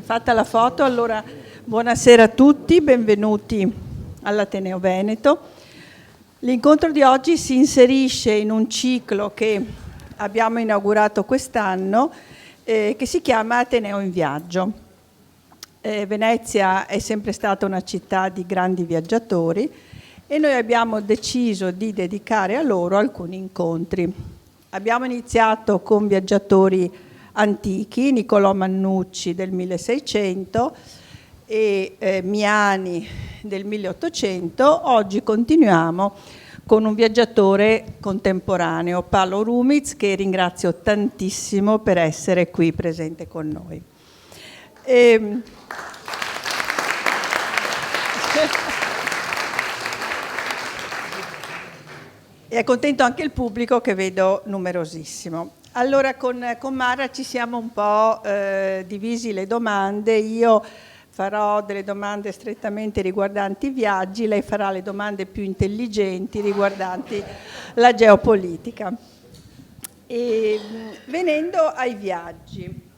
Bene, fatta la foto, allora buonasera a tutti, benvenuti all'Ateneo Veneto. L'incontro di oggi si inserisce in un ciclo che abbiamo inaugurato quest'anno che si chiama Ateneo in Viaggio. Venezia è sempre stata una città di grandi viaggiatori e noi abbiamo deciso di dedicare a loro alcuni incontri. Abbiamo iniziato con viaggiatori antichi, Niccolò Mannucci del 1600 e Miani del 1800. Oggi continuiamo con un viaggiatore contemporaneo, Paolo Rumiz, che ringrazio tantissimo per essere qui presente con noi. E è contento anche il pubblico, che vedo numerosissimo. Allora con Mara ci siamo un po' divisi le domande. Io farò delle domande strettamente riguardanti i viaggi, lei farà le domande più intelligenti riguardanti la geopolitica. E venendo ai viaggi,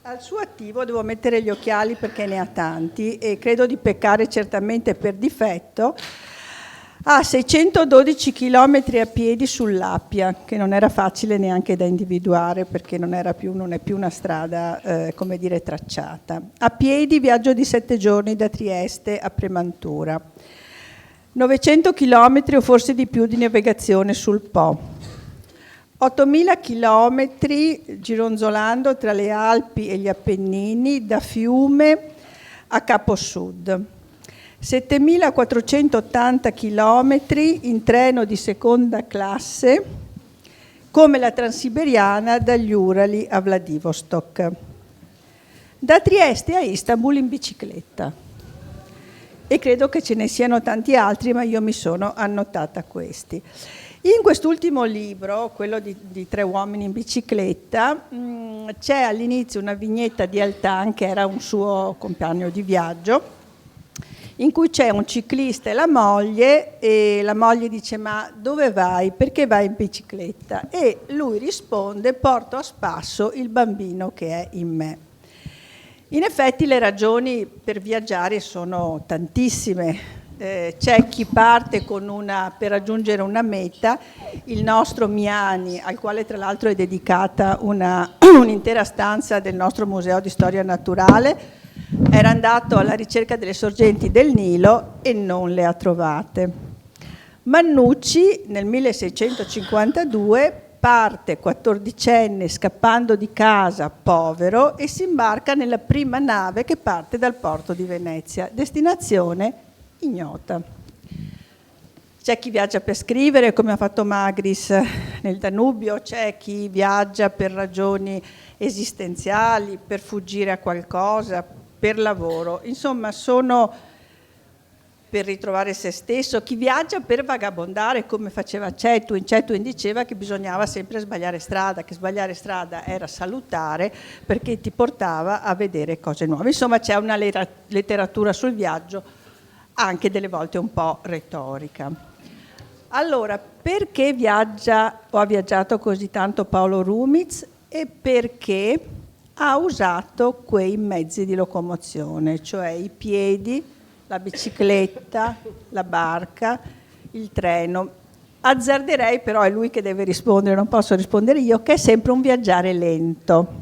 al suo attivo devo mettere gli occhiali perché ne ha tanti e credo di peccare certamente per difetto. Ha 612 km a piedi sull'Appia, che non era facile neanche da individuare perché non è più una strada, come dire, tracciata. A piedi viaggio di 7 giorni da Trieste a Premantura. 900 km o forse di più di navigazione sul Po. 8.000 km gironzolando tra le Alpi e gli Appennini da Fiume a Capo Sud. 7.480 km in treno di seconda classe, come la Transiberiana dagli Urali a Vladivostok. Da Trieste a Istanbul in bicicletta. E credo che ce ne siano tanti altri, ma io mi sono annotata questi. In quest'ultimo libro, quello di Tre uomini in bicicletta, c'è all'inizio una vignetta di Altan, che era un suo compagno di viaggio, in cui c'è un ciclista e la moglie dice: ma dove vai? Perché vai in bicicletta? E lui risponde: porto a spasso il bambino che è in me. In effetti le ragioni per viaggiare sono tantissime. C'è chi parte per raggiungere una meta. Il nostro Miani, al quale tra l'altro è dedicata un'intera stanza del nostro Museo di Storia Naturale, era andato alla ricerca delle sorgenti del Nilo e non le ha trovate. Mannucci nel 1652 parte 14enne scappando di casa, povero, e si imbarca nella prima nave che parte dal porto di Venezia, destinazione ignota. C'è chi viaggia per scrivere, come ha fatto Magris nel Danubio, c'è chi viaggia per ragioni esistenziali, per fuggire a qualcosa, per lavoro, insomma sono per ritrovare se stesso. Chi viaggia per vagabondare, come faceva Cetwin. Cetwin diceva che bisognava sempre sbagliare strada, che sbagliare strada era salutare perché ti portava a vedere cose nuove. Insomma c'è una letteratura sul viaggio, anche delle volte un po' retorica. Allora, perché ha viaggiato così tanto Paolo Rumiz? E perché ha usato quei mezzi di locomozione, cioè i piedi, la bicicletta, la barca, il treno. Azzarderei, però è lui che deve rispondere, non posso rispondere io, che è sempre un viaggiare lento.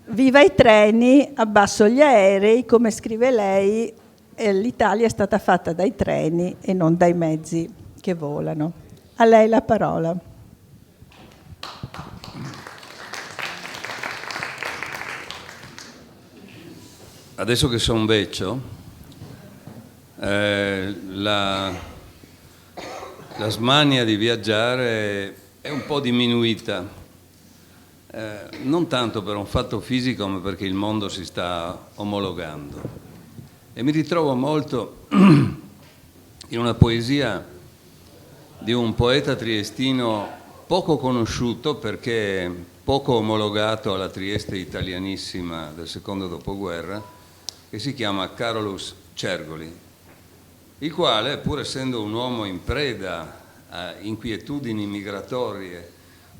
Viva i treni, abbasso gli aerei, come scrive lei, l'Italia è stata fatta dai treni e non dai mezzi che volano. A lei la parola. Adesso che sono vecchio, la smania di viaggiare è un po' diminuita, non tanto per un fatto fisico, ma perché il mondo si sta omologando. E mi ritrovo molto in una poesia di un poeta triestino poco conosciuto, perché poco omologato alla Trieste italianissima del secondo dopoguerra, che si chiama Carolus Cergoli, il quale, pur essendo un uomo in preda a inquietudini migratorie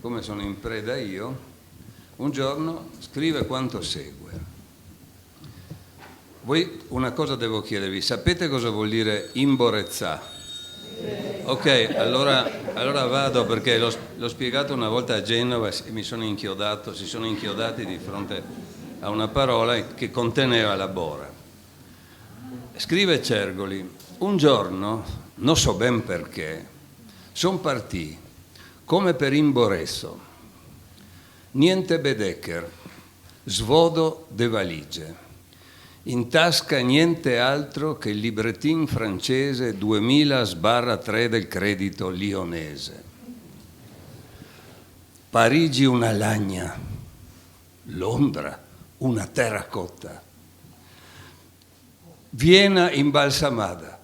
come sono in preda io, un giorno scrive quanto segue: Voi una cosa devo chiedervi, sapete cosa vuol dire imborezzà? Ok, allora vado perché l'ho spiegato una volta a Genova e si sono inchiodati di fronte a una parola che conteneva la bora. Scrive Cergoli, un giorno, non so ben perché, son partì come per Imboresso, niente Bedecker, svodo de valigie. In tasca niente altro che il librettin francese 2000/3 del credito lionese. Parigi una lagna, Londra una terracotta, Vienna imbalsamata,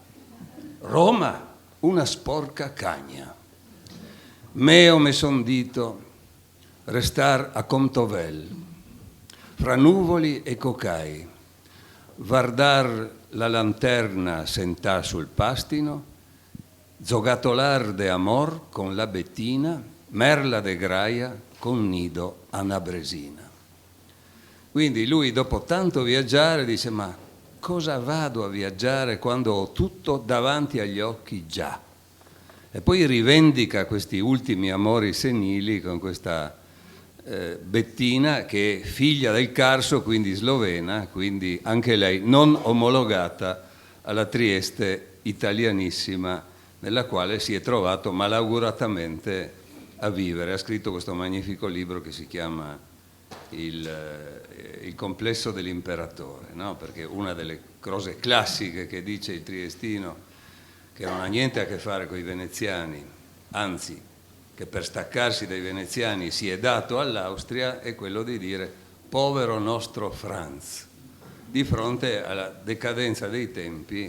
Roma una sporca cagna. Meo me son dito restar a Comtovel, fra nuvoli e cocai, guardar la lanterna sentà sul pastino, giogattolar de amor con la Bettina, merla de graia con nido a Nabresina. Quindi lui dopo tanto viaggiare dice ma cosa vado a viaggiare quando ho tutto davanti agli occhi già? E poi rivendica questi ultimi amori senili con questa Bettina che è figlia del Carso, quindi slovena, quindi anche lei non omologata alla Trieste italianissima nella quale si è trovato malauguratamente a vivere. Ha scritto questo magnifico libro che si chiama Il complesso dell'imperatore, no? Perché una delle cose classiche che dice il triestino, che non ha niente a che fare con i veneziani, anzi che per staccarsi dai veneziani si è dato all'Austria, è quello di dire povero nostro Franz, di fronte alla decadenza dei tempi,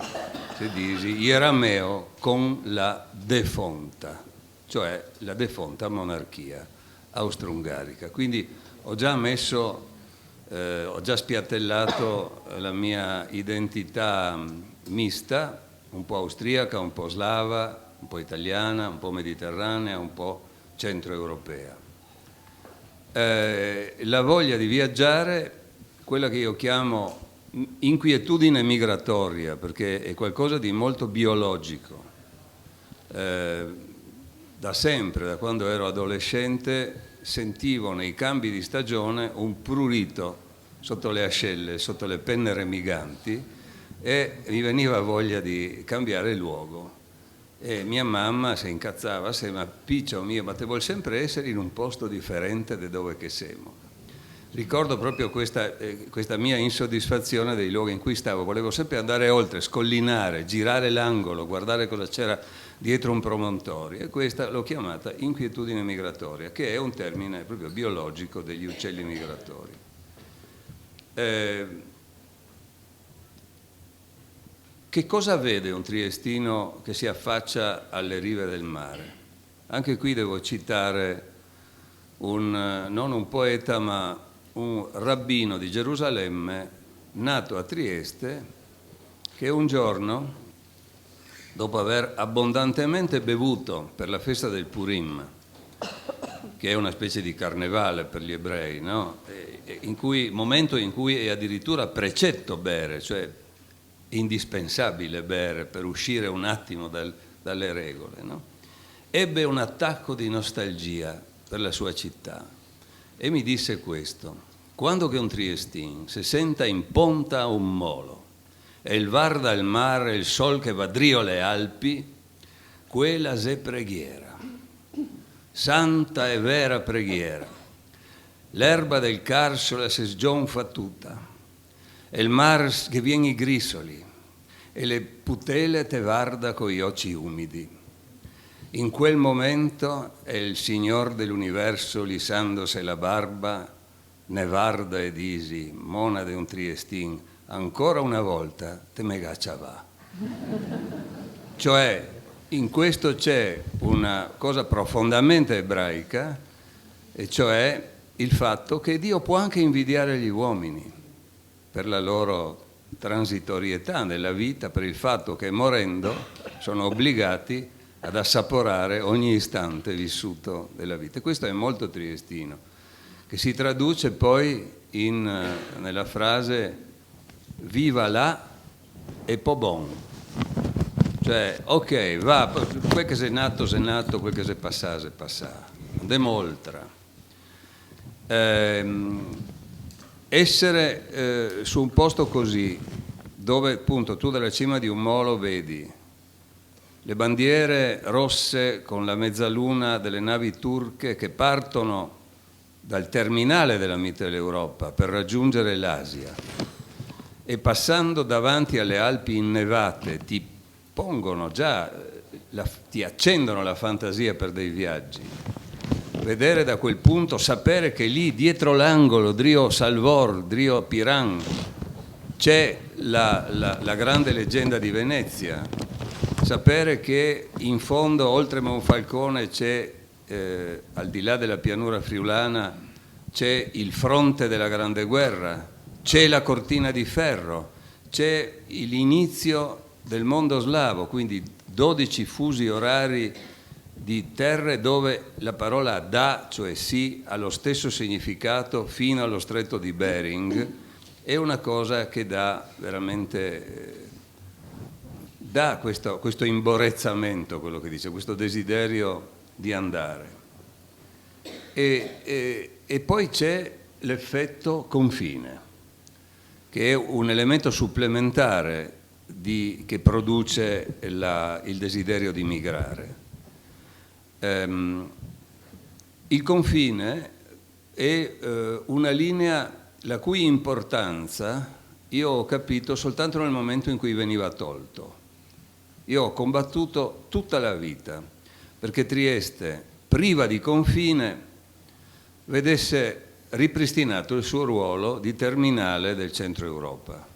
si dice Ierameo con la defonta, cioè la defonta monarchia austro-ungarica. Quindi ho già spiattellato la mia identità mista, un po' austriaca, un po' slava, un po' italiana, un po' mediterranea, un po' centroeuropea. La voglia di viaggiare, quella che io chiamo inquietudine migratoria, perché è qualcosa di molto biologico. Da sempre, da quando ero adolescente, sentivo nei cambi di stagione un prurito sotto le ascelle, sotto le penne remiganti e mi veniva voglia di cambiare luogo. E mia mamma si incazzava, ma piccio mio, ma te vuoi sempre essere in un posto differente da dove che siamo. Ricordo proprio questa mia insoddisfazione dei luoghi in cui stavo, volevo sempre andare oltre, scollinare, girare l'angolo, guardare cosa c'era dietro un promontorio, e questa l'ho chiamata inquietudine migratoria, che è un termine proprio biologico degli uccelli migratori. Che cosa vede un triestino che si affaccia alle rive del mare? Anche qui devo citare non un poeta, ma un rabbino di Gerusalemme, nato a Trieste, che un giorno, dopo aver abbondantemente bevuto per la festa del Purim, che è una specie di carnevale per gli ebrei, no? Momento in cui è addirittura precetto bere, cioè indispensabile bere per uscire un attimo dalle regole, no? Ebbe un attacco di nostalgia per la sua città e mi disse questo: quando che un triestin si senta in ponta a un molo e il varda il mare, il sol che va drio le Alpi, quella è preghiera, santa e vera preghiera. L'erba del Carso la si sgionfa tutta, e il mar che viene i grisoli, e le putele te varda con gli occhi umidi. In quel momento è il Signor dell'universo, lisandose la barba, ne varda e disi, mona de un triestin, ancora una volta te me gaccia va. Cioè, in questo c'è una cosa profondamente ebraica, e cioè il fatto che Dio può anche invidiare gli uomini per la loro transitorietà nella vita, per il fatto che morendo sono obbligati ad assaporare ogni istante vissuto della vita. E questo è molto triestino, che si traduce poi nella frase viva là e po' bon. Cioè, ok, va, quel che sei nato, quel che sei passato, andiamo oltre. Essere su un posto così, dove appunto tu dalla cima di un molo vedi le bandiere rosse con la mezzaluna delle navi turche che partono dal terminale della Mitteleuropa per raggiungere l'Asia e passando davanti alle Alpi innevate ti pongono già, ti accendono la fantasia per dei viaggi. Vedere da quel punto, sapere che lì dietro l'angolo, Drio Salvor, Drio Piran, c'è la grande leggenda di Venezia, sapere che in fondo, oltre Monfalcone, c'è, al di là della pianura friulana, c'è il fronte della Grande Guerra, c'è la cortina di ferro, c'è l'inizio del mondo slavo, quindi 12 fusi orari di terre dove la parola da, cioè sì, ha lo stesso significato fino allo stretto di Bering, è una cosa che dà veramente, dà questo imborezzamento, quello che dice, questo desiderio di andare. E poi c'è l'effetto confine, che è un elemento supplementare che produce il desiderio di migrare. Il confine è una linea la cui importanza io ho capito soltanto nel momento in cui veniva tolto. Io ho combattuto tutta la vita perché Trieste, priva di confine, vedesse ripristinato il suo ruolo di terminale del centro Europa.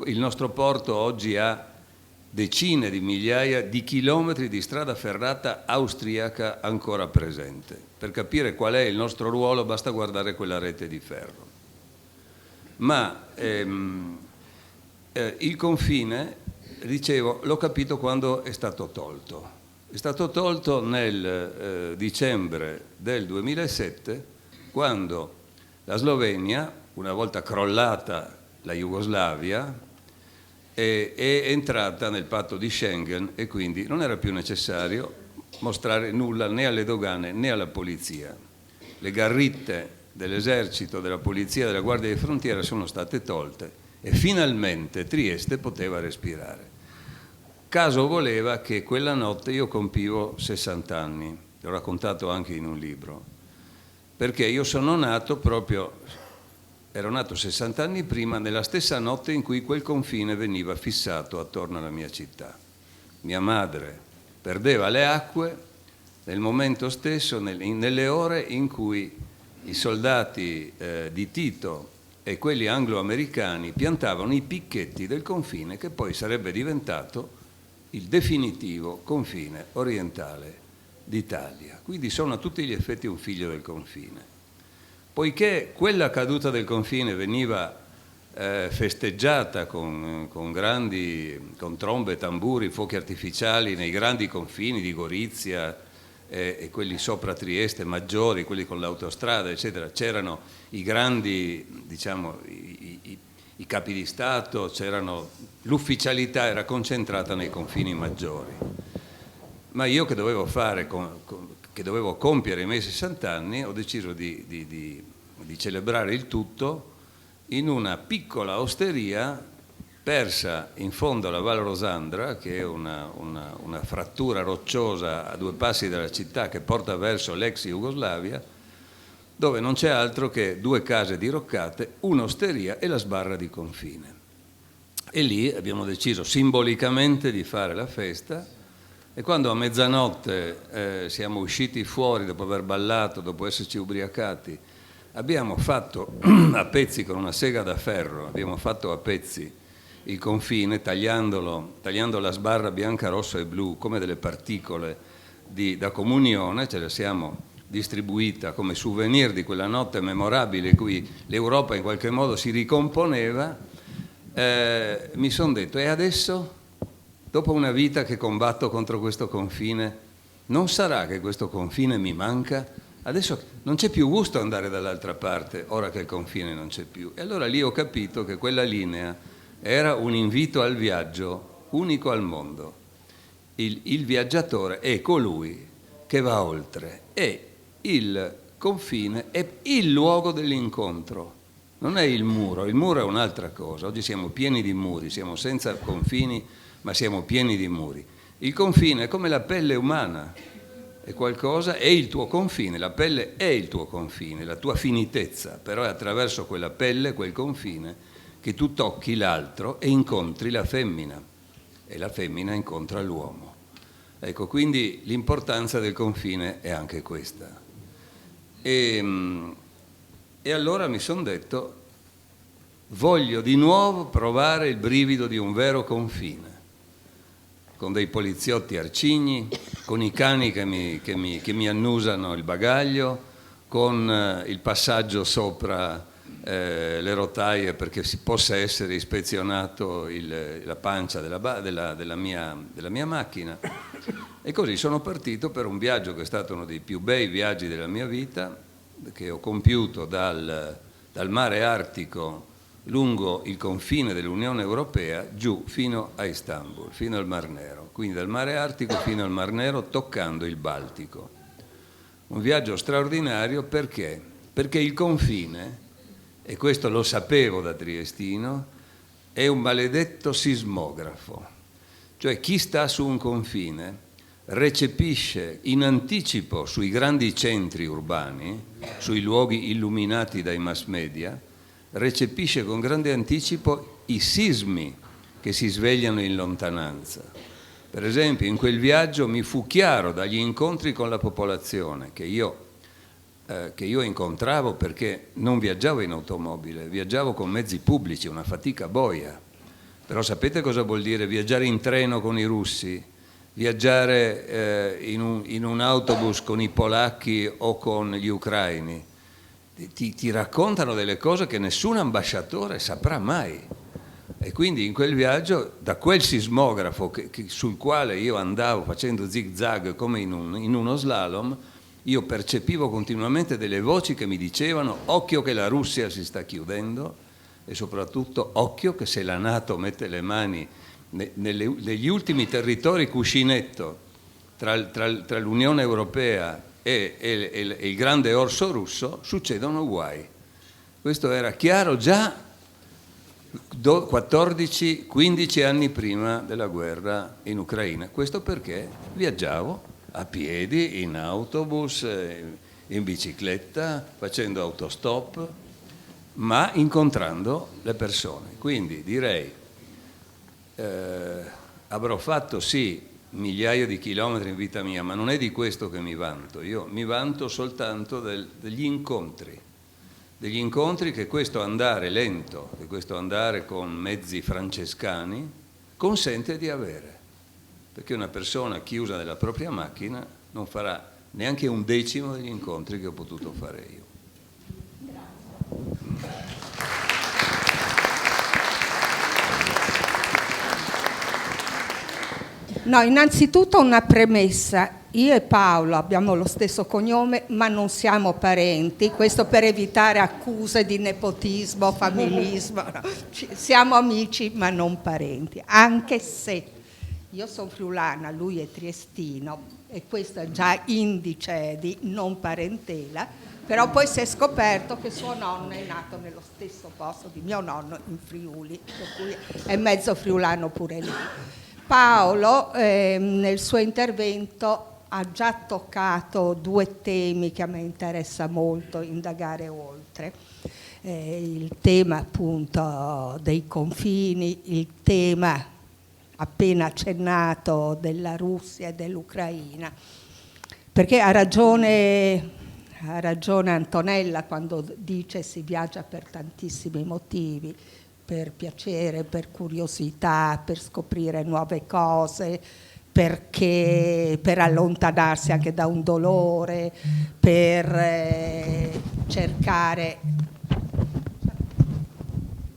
Il nostro porto oggi ha decine di migliaia di chilometri di strada ferrata austriaca ancora presente. Per capire qual è il nostro ruolo basta guardare quella rete di ferro. Ma il confine, dicevo, l'ho capito quando è stato tolto. È stato tolto nel dicembre del 2007, quando la Slovenia, una volta crollata la Jugoslavia, è entrata nel patto di Schengen e quindi non era più necessario mostrare nulla né alle dogane né alla polizia. Le garritte dell'esercito, della polizia, della guardia di frontiera sono state tolte e finalmente Trieste poteva respirare. Caso voleva che quella notte io compivo 60 anni, l'ho raccontato anche in un libro, perché io ero nato 60 anni prima, nella stessa notte in cui quel confine veniva fissato attorno alla mia città. Mia madre perdeva le acque nel momento stesso, nelle ore in cui i soldati di Tito e quelli anglo-americani piantavano i picchetti del confine che poi sarebbe diventato il definitivo confine orientale d'Italia. Quindi sono a tutti gli effetti un figlio del confine. Poiché quella caduta del confine veniva festeggiata con trombe, tamburi, fuochi artificiali nei grandi confini di Gorizia e quelli sopra Trieste maggiori, quelli con l'autostrada, eccetera, c'erano i grandi, diciamo, i capi di Stato, l'ufficialità era concentrata nei confini maggiori. Ma io che dovevo che dovevo compiere i miei 60 anni, ho deciso di celebrare il tutto in una piccola osteria persa in fondo alla Val Rosandra, che è una frattura rocciosa a 2 passi dalla città che porta verso l'ex Jugoslavia, dove non c'è altro che 2 case diroccate, un'osteria e la sbarra di confine. E lì abbiamo deciso simbolicamente di fare la festa. E quando a mezzanotte siamo usciti fuori dopo aver ballato, dopo esserci ubriacati, abbiamo fatto a pezzi con una sega da ferro, abbiamo fatto a pezzi il confine tagliando la sbarra bianca, rossa e blu come delle particole da comunione, ce le siamo distribuita come souvenir di quella notte memorabile in cui l'Europa in qualche modo si ricomponeva. Mi sono detto, e adesso? Dopo una vita che combatto contro questo confine, non sarà che questo confine mi manca? Adesso non c'è più gusto andare dall'altra parte, ora che il confine non c'è più. E allora lì ho capito che quella linea era un invito al viaggio unico al mondo. Il viaggiatore è colui che va oltre e il confine è il luogo dell'incontro, non è il muro è un'altra cosa. Oggi siamo pieni di muri, siamo senza confini, ma siamo pieni di muri. Il confine è come la pelle umana, è qualcosa, è il tuo confine, la pelle è il tuo confine, la tua finitezza, però è attraverso quella pelle, quel confine, che tu tocchi l'altro e incontri la femmina, e la femmina incontra l'uomo. Ecco, quindi l'importanza del confine è anche questa. E allora mi sono detto, voglio di nuovo provare il brivido di un vero confine, con dei poliziotti arcigni, con i cani che mi annusano il bagaglio, con il passaggio sopra le rotaie perché si possa essere ispezionato la pancia della mia macchina. E così sono partito per un viaggio che è stato uno dei più bei viaggi della mia vita, che ho compiuto dal mare Artico lungo il confine dell'Unione Europea giù fino a Istanbul, fino al Mar Nero, quindi dal mare Artico fino al Mar Nero toccando il Baltico. Un viaggio straordinario perché? Perché il confine, e questo lo sapevo da triestino, è un maledetto sismografo. Cioè chi sta su un confine recepisce in anticipo sui grandi centri urbani, sui luoghi illuminati dai mass media, recepisce con grande anticipo i sismi che si svegliano in lontananza. Per esempio, in quel viaggio mi fu chiaro dagli incontri con la popolazione che io incontravo, perché non viaggiavo in automobile, viaggiavo con mezzi pubblici, una fatica boia. Però sapete cosa vuol dire viaggiare in treno con i russi, viaggiare in un autobus con i polacchi o con gli ucraini? Ti raccontano delle cose che nessun ambasciatore saprà mai. E quindi in quel viaggio, da quel sismografo sul quale io andavo facendo zig-zag come in uno slalom, io percepivo continuamente delle voci che mi dicevano occhio che la Russia si sta chiudendo e soprattutto occhio che se la NATO mette le mani negli ultimi territori cuscinetto tra l'Unione Europea e il grande orso russo, succedono guai. Questo era chiaro già 14-15 anni prima della guerra in Ucraina. Questo perché viaggiavo a piedi, in autobus, in bicicletta, facendo autostop, ma incontrando le persone. Quindi direi, avrò fatto sì migliaia di chilometri in vita mia, ma non è di questo che mi vanto. Io mi vanto soltanto degli incontri che questo andare lento, che questo andare con mezzi francescani consente di avere. Perché una persona chiusa nella propria macchina non farà neanche un decimo degli incontri che ho potuto fare io. No, innanzitutto una premessa. Io e Paolo abbiamo lo stesso cognome, ma non siamo parenti, questo per evitare accuse di nepotismo, familismo. No. Siamo amici, ma non parenti, anche se io sono friulana, lui è triestino, e questo è già indice di non parentela, però poi si è scoperto che suo nonno è nato nello stesso posto di mio nonno in Friuli, per cui è mezzo friulano pure lui. Paolo nel suo intervento ha già toccato due temi che a me interessa molto indagare oltre. Il tema appunto dei confini, il tema appena accennato della Russia e dell'Ucraina, perché ha ragione Antonella quando dice si viaggia per tantissimi motivi, per piacere, per curiosità, per scoprire nuove cose, per allontanarsi anche da un dolore, per cercare.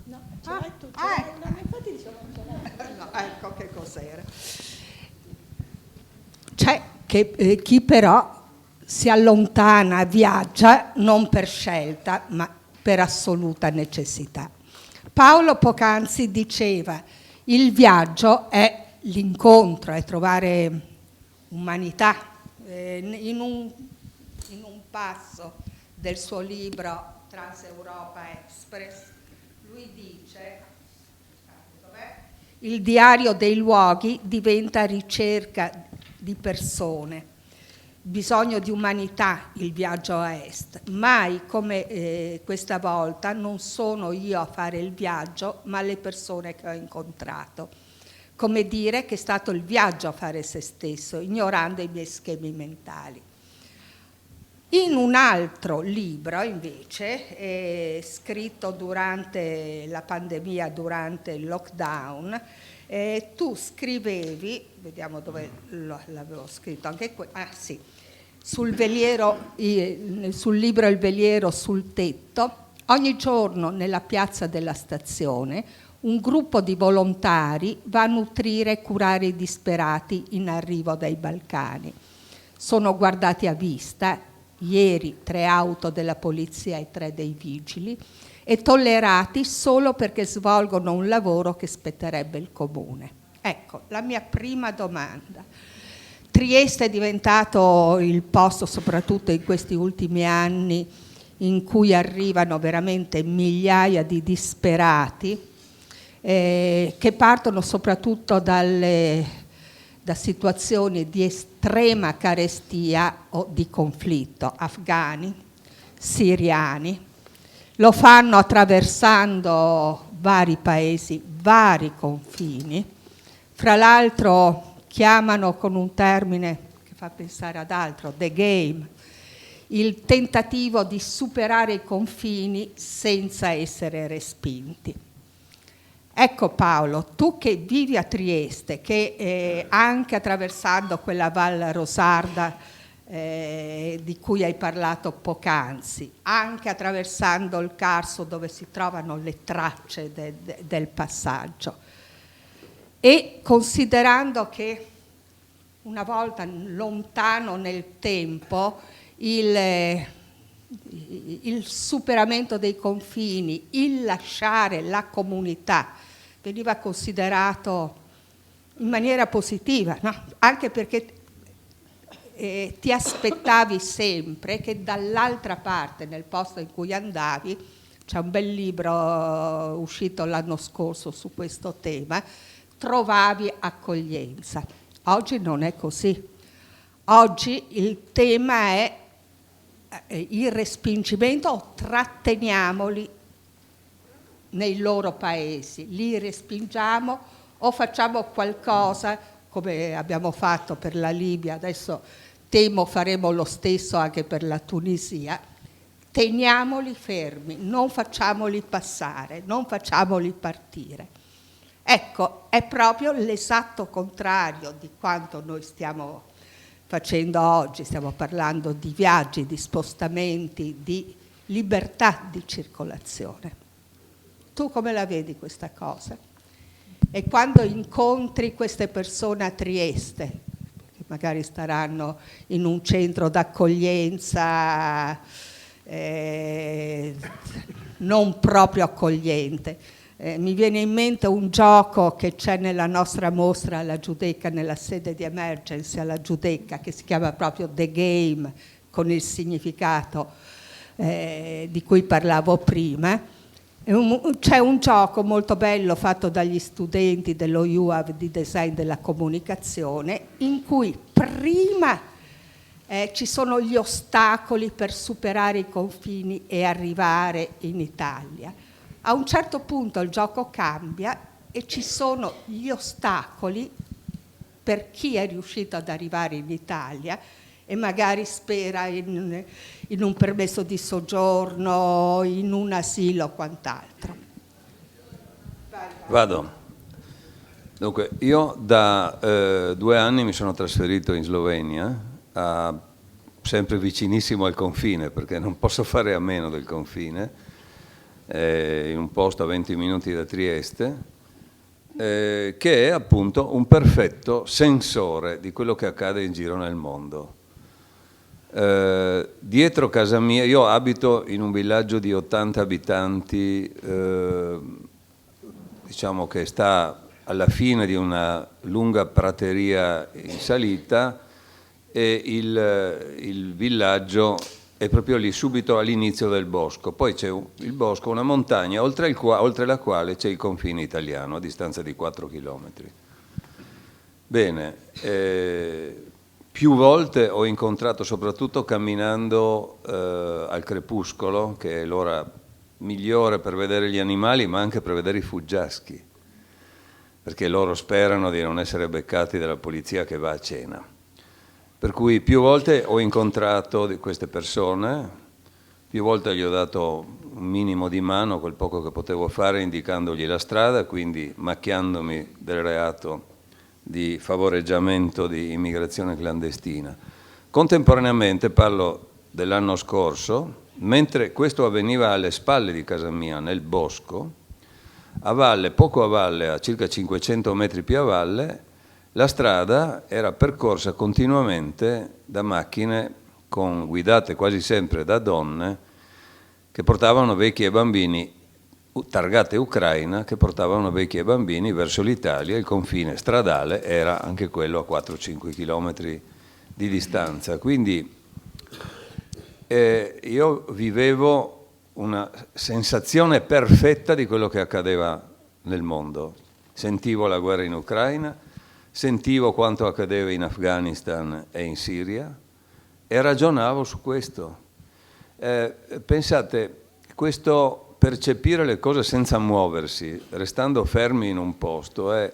No, ce l'hai tu, no, infatti dicevo non ce l'hai. No, ecco che cos'era. C'è chi però si allontana, viaggia, non per scelta, ma per assoluta necessità. Paolo poc'anzi diceva: il viaggio è l'incontro, è trovare umanità. In un passo del suo libro Trans-Europa Express, lui dice: il diario dei luoghi diventa ricerca di persone, bisogno di umanità, il viaggio a est. Mai come questa volta non sono io a fare il viaggio, ma le persone che ho incontrato. Come dire che è stato il viaggio a fare se stesso, ignorando i miei schemi mentali. In un altro libro, invece, scritto durante la pandemia, durante il lockdown, tu scrivevi, vediamo dove l'avevo scritto, anche sì, sul libro Il veliero sul tetto, ogni giorno nella piazza della stazione un gruppo di volontari va a nutrire e curare i disperati in arrivo dai Balcani. Sono guardati a vista, ieri 3 auto della polizia e 3 dei vigili, e tollerati solo perché svolgono un lavoro che spetterebbe il comune. Ecco, la mia prima domanda. Trieste è diventato il posto, soprattutto in questi ultimi anni, in cui arrivano veramente migliaia di disperati, che partono soprattutto da situazioni di estrema carestia o di conflitto, afghani, siriani. Lo fanno attraversando vari paesi, vari confini. Fra l'altro chiamano con un termine che fa pensare ad altro, the game, il tentativo di superare i confini senza essere respinti. Ecco Paolo, tu che vivi a Trieste, che anche attraversando quella Val Rosarda di cui hai parlato poc'anzi, anche attraversando il Carso dove si trovano le tracce del passaggio, e considerando che una volta lontano nel tempo il superamento dei confini, il lasciare la comunità veniva considerato in maniera positiva, no? Anche perché ti aspettavi sempre che dall'altra parte, nel posto in cui andavi, c'è un bel libro uscito l'anno scorso su questo tema, trovavi accoglienza. Oggi non è così. Oggi il tema è il respingimento, o tratteniamoli nei loro paesi, li respingiamo o facciamo qualcosa come abbiamo fatto per la Libia, adesso temo faremo lo stesso anche per la Tunisia. Teniamoli fermi, non facciamoli passare, non facciamoli partire. Ecco, è proprio l'esatto contrario di quanto noi stiamo facendo oggi. Stiamo parlando di viaggi, di spostamenti, di libertà di circolazione. Tu come la vedi questa cosa? E quando incontri queste persone a Trieste, che magari staranno in un centro d'accoglienza non proprio accogliente, mi viene in mente un gioco che c'è nella nostra mostra alla Giudecca, nella sede di Emergency alla Giudecca, che si chiama proprio The Game, con il significato di cui parlavo prima. C'è un gioco molto bello fatto dagli studenti dello UAV di design della comunicazione, in cui prima ci sono gli ostacoli per superare i confini e arrivare in Italia. A un certo punto il gioco cambia e ci sono gli ostacoli per chi è riuscito ad arrivare in Italia e magari spera in un permesso di soggiorno, in un asilo o quant'altro. Vado. Dunque, io da 2 anni mi sono trasferito in Slovenia, sempre vicinissimo al confine, perché non posso fare a meno del confine, in un posto a 20 minuti da Trieste, che è appunto un perfetto sensore di quello che accade in giro nel mondo. Dietro casa mia, io abito in un villaggio di 80 abitanti, diciamo che sta alla fine di una lunga prateria in salita, e il villaggio è proprio lì, subito all'inizio del bosco. Poi c'è il bosco, una montagna, oltre la quale c'è il confine italiano, a distanza di 4 chilometri. Bene, più volte ho incontrato, soprattutto camminando al crepuscolo, che è l'ora migliore per vedere gli animali, ma anche per vedere i fuggiaschi, perché loro sperano di non essere beccati dalla polizia che va a cena. Per cui più volte ho incontrato queste persone, più volte gli ho dato un minimo di mano, quel poco che potevo fare, indicandogli la strada, quindi macchiandomi del reato di favoreggiamento di immigrazione clandestina. Contemporaneamente, parlo dell'anno scorso, mentre questo avveniva alle spalle di casa mia, nel bosco, a valle, poco a valle, a circa 500 metri più a valle, la strada era percorsa continuamente da macchine guidate quasi sempre da donne che portavano vecchi e bambini, targate Ucraina, che portavano vecchi e bambini verso l'Italia. Il confine stradale era anche quello a 4-5 chilometri di distanza. Quindi io vivevo una sensazione perfetta di quello che accadeva nel mondo. Sentivo la guerra in Ucraina, sentivo quanto accadeva in Afghanistan e in Siria e ragionavo su questo. Pensate, questo percepire le cose senza muoversi, restando fermi in un posto, è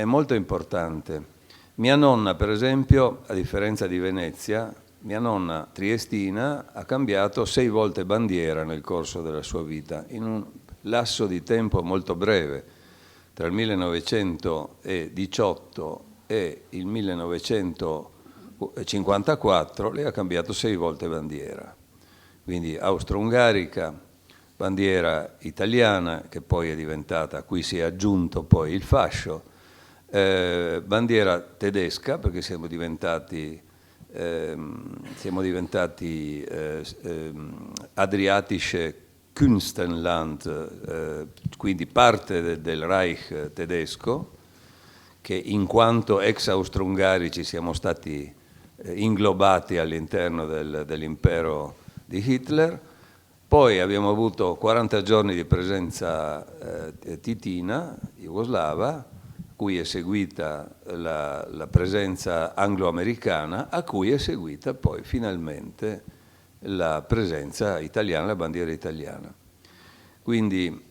molto importante. Mia nonna, per esempio, a differenza di Venezia, mia nonna triestina ha cambiato 6 volte bandiera nel corso della sua vita, in un lasso di tempo molto breve. Tra il 1918 e il 1954 lei ha cambiato 6 volte bandiera. Quindi austro-ungarica, bandiera italiana, che poi è diventata, a cui si è aggiunto poi il fascio, bandiera tedesca, perché siamo diventati Adriatische Künstenland, quindi parte del Reich tedesco, che in quanto ex austro-ungarici siamo stati inglobati all'interno dell'impero di Hitler. Poi abbiamo avuto 40 giorni di presenza titina, jugoslava, a cui è seguita la presenza anglo-americana, a cui è seguita poi finalmente la presenza italiana, la bandiera italiana. Quindi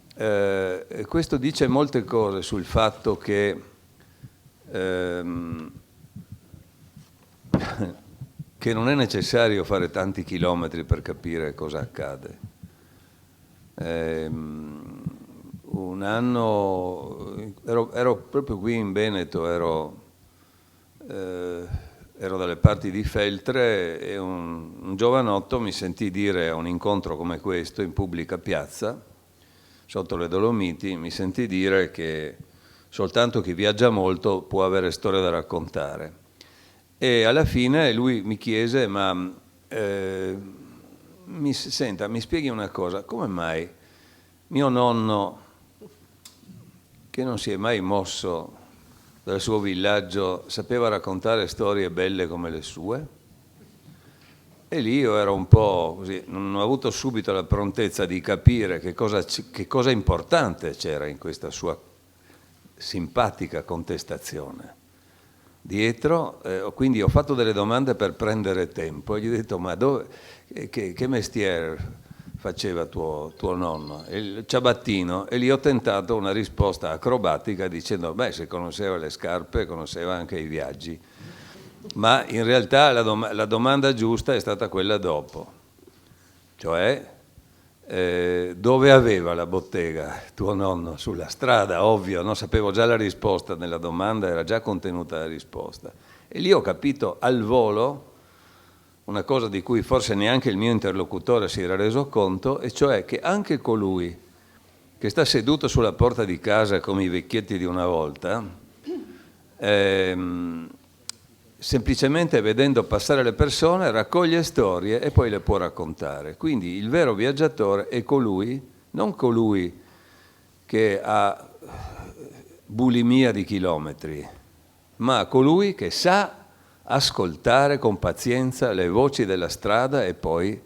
questo dice molte cose sul fatto che non è necessario fare tanti chilometri per capire cosa accade. Un anno ero proprio qui in Veneto, ero dalle parti di Feltre e un giovanotto mi sentì dire a un incontro come questo in pubblica piazza sotto le Dolomiti, mi sentì dire che soltanto chi viaggia molto può avere storie da raccontare. E alla fine lui mi chiese: ma senta, mi spieghi una cosa, come mai mio nonno, che non si è mai mosso dal suo villaggio, sapeva raccontare storie belle come le sue? E lì io ero un po' così, non ho avuto subito la prontezza di capire che cosa importante c'era in questa sua simpatica contestazione. Dietro, quindi ho fatto delle domande per prendere tempo e gli ho detto: ma che mestiere faceva tuo nonno? Il ciabattino. E lì ho tentato una risposta acrobatica dicendo: beh, se conosceva le scarpe conosceva anche i viaggi. Ma in realtà la domanda giusta è stata quella dopo, cioè dove aveva la bottega tuo nonno? Sulla strada, ovvio, no? Sapevo già la risposta nella domanda, era già contenuta la risposta. E lì ho capito al volo una cosa di cui forse neanche il mio interlocutore si era reso conto, e cioè che anche colui che sta seduto sulla porta di casa come i vecchietti di una volta semplicemente vedendo passare le persone raccoglie storie e poi le può raccontare. Quindi il vero viaggiatore è colui, non colui che ha bulimia di chilometri, ma colui che sa ascoltare con pazienza le voci della strada e poi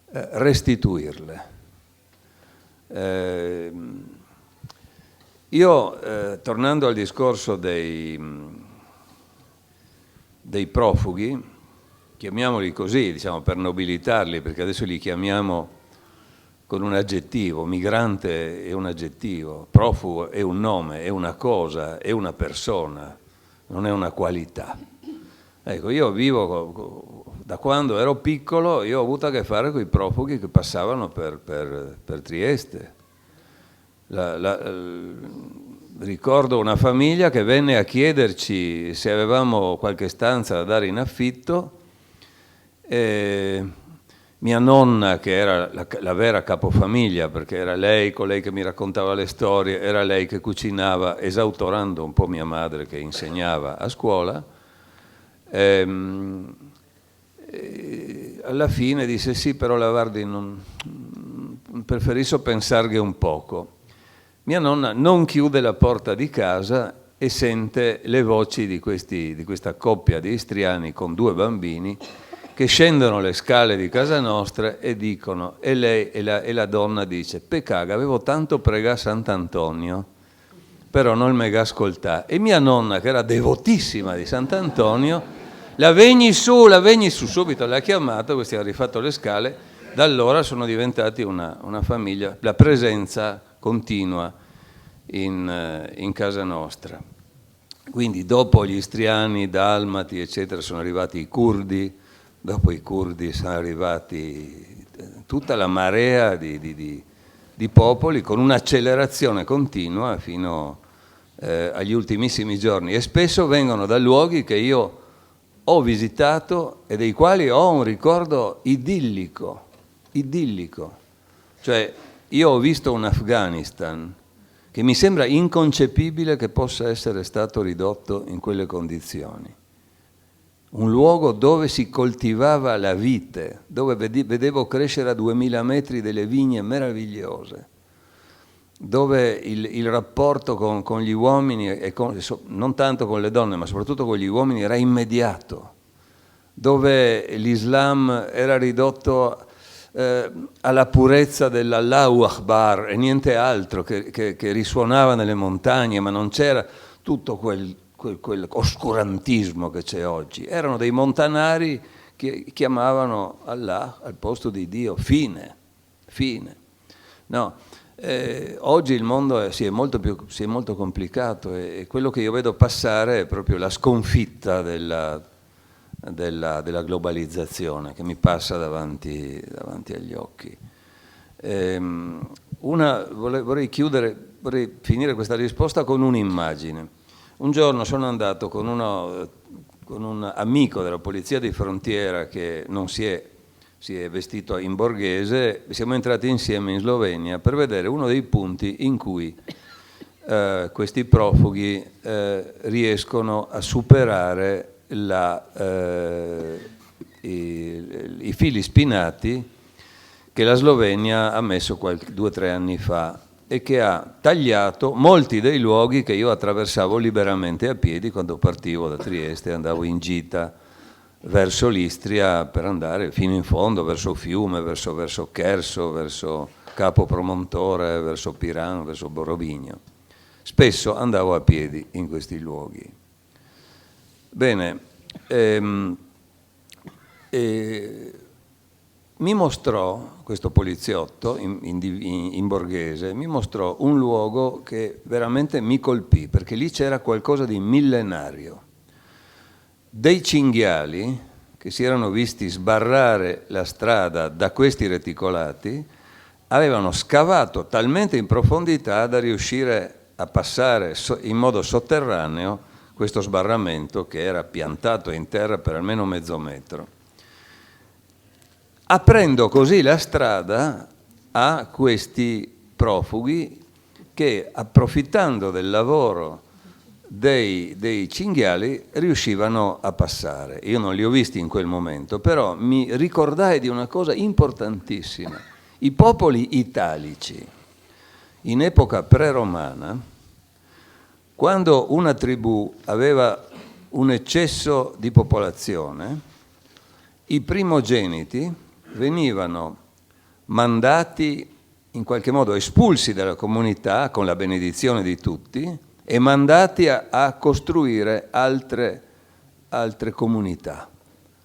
restituirle. Tornando al discorso dei profughi, chiamiamoli così, diciamo, per nobilitarli, perché adesso li chiamiamo con un aggettivo. Migrante è un aggettivo, profugo è un nome, è una cosa, è una persona, non è una qualità. Ecco, io vivo, da quando ero piccolo, io ho avuto a che fare con i profughi che passavano per Trieste. Ricordo una famiglia che venne a chiederci se avevamo qualche stanza da dare in affitto. Mia nonna, che era la vera capofamiglia, perché era lei, colei che mi raccontava le storie, era lei che cucinava, esautorando un po' mia madre che insegnava a scuola, alla fine disse sì, però la guardi, preferisco pensarghe un poco. Mia nonna non chiude la porta di casa e sente le voci di questa coppia di istriani con 2 bambini che scendono le scale di casa nostra e dicono, e la donna dice, peccaga, avevo tanto pregà Sant'Antonio, però non me ascoltà. E mia nonna, che era devotissima di Sant'Antonio, la vegni su, subito l'ha chiamato, questi hanno rifatto le scale, da allora sono diventati una famiglia, la presenza continua in casa nostra. Quindi dopo gli istriani, dalmati, eccetera, sono arrivati i curdi, dopo i curdi sono arrivati tutta la marea di popoli con un'accelerazione continua fino agli ultimissimi giorni, e spesso vengono da luoghi che io ho visitato e dei quali ho un ricordo idillico. Cioè, io ho visto un Afghanistan che mi sembra inconcepibile che possa essere stato ridotto in quelle condizioni. Un luogo dove si coltivava la vite, dove vedevo crescere a 2000 metri delle vigne meravigliose, dove il rapporto con gli uomini, non tanto con le donne, ma soprattutto con gli uomini, era immediato, dove l'Islam era ridotto alla purezza dell'Allahu Akbar e niente altro, che risuonava nelle montagne, ma non c'era tutto quel oscurantismo che c'è oggi. Erano dei montanari che chiamavano Allah al posto di Dio, fine. No, oggi il mondo si è molto complicato, e quello che io vedo passare è proprio la sconfitta della globalizzazione che mi passa davanti agli occhi. Vorrei finire questa risposta con un'immagine. Un giorno sono andato con un amico della polizia di frontiera che non si è vestito in borghese, siamo entrati insieme in Slovenia per vedere uno dei punti in cui questi profughi riescono a superare i fili spinati che la Slovenia ha messo 2 o 3 anni fa, e che ha tagliato molti dei luoghi che io attraversavo liberamente a piedi quando partivo da Trieste e andavo in gita verso l'Istria per andare fino in fondo, verso Fiume, verso Cherso, verso Capo Promontore, verso Pirano, verso Borovigno. Spesso andavo a piedi in questi luoghi. Bene, mi mostrò, questo poliziotto in borghese, mi mostrò un luogo che veramente mi colpì, perché lì c'era qualcosa di millenario. Dei cinghiali che si erano visti sbarrare la strada da questi reticolati avevano scavato talmente in profondità da riuscire a passare in modo sotterraneo questo sbarramento che era piantato in terra per almeno mezzo metro, aprendo così la strada a questi profughi che, approfittando del lavoro dei cinghiali riuscivano a passare. Io non li ho visti in quel momento, però mi ricordai di una cosa importantissima. I popoli italici, in epoca pre-romana, quando una tribù aveva un eccesso di popolazione, i primogeniti venivano mandati, in qualche modo espulsi dalla comunità con la benedizione di tutti e mandati a costruire altre comunità.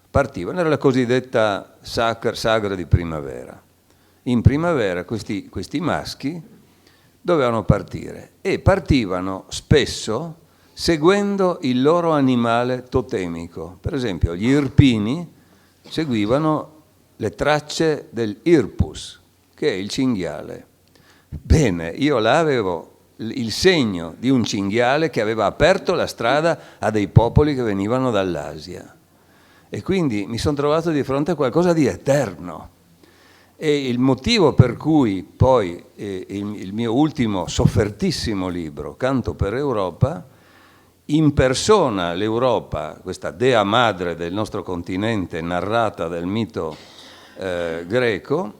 Partivano, era la cosiddetta sagra di primavera. In primavera questi maschi dovevano partire e partivano spesso seguendo il loro animale totemico. Per esempio, gli irpini seguivano le tracce dell'Irpus, che è il cinghiale. Bene, io là avevo il segno di un cinghiale che aveva aperto la strada a dei popoli che venivano dall'Asia. E quindi mi sono trovato di fronte a qualcosa di eterno. E il motivo per cui poi il mio ultimo soffertissimo libro, Canto per Europa, impersona l'Europa, questa dea madre del nostro continente narrata del mito greco,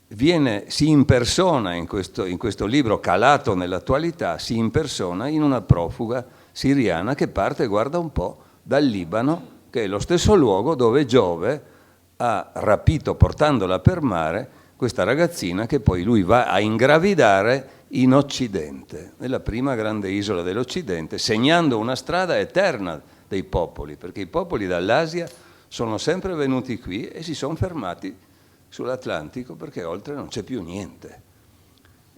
si impersona in questo libro calato nell'attualità, si impersona in una profuga siriana che parte, guarda un po', dal Libano, che è lo stesso luogo dove Giove ha rapito, portandola per mare, questa ragazzina che poi lui va a ingravidare in Occidente, nella prima grande isola dell'Occidente, segnando una strada eterna dei popoli, perché i popoli dall'Asia sono sempre venuti qui e si sono fermati sull'Atlantico perché oltre non c'è più niente.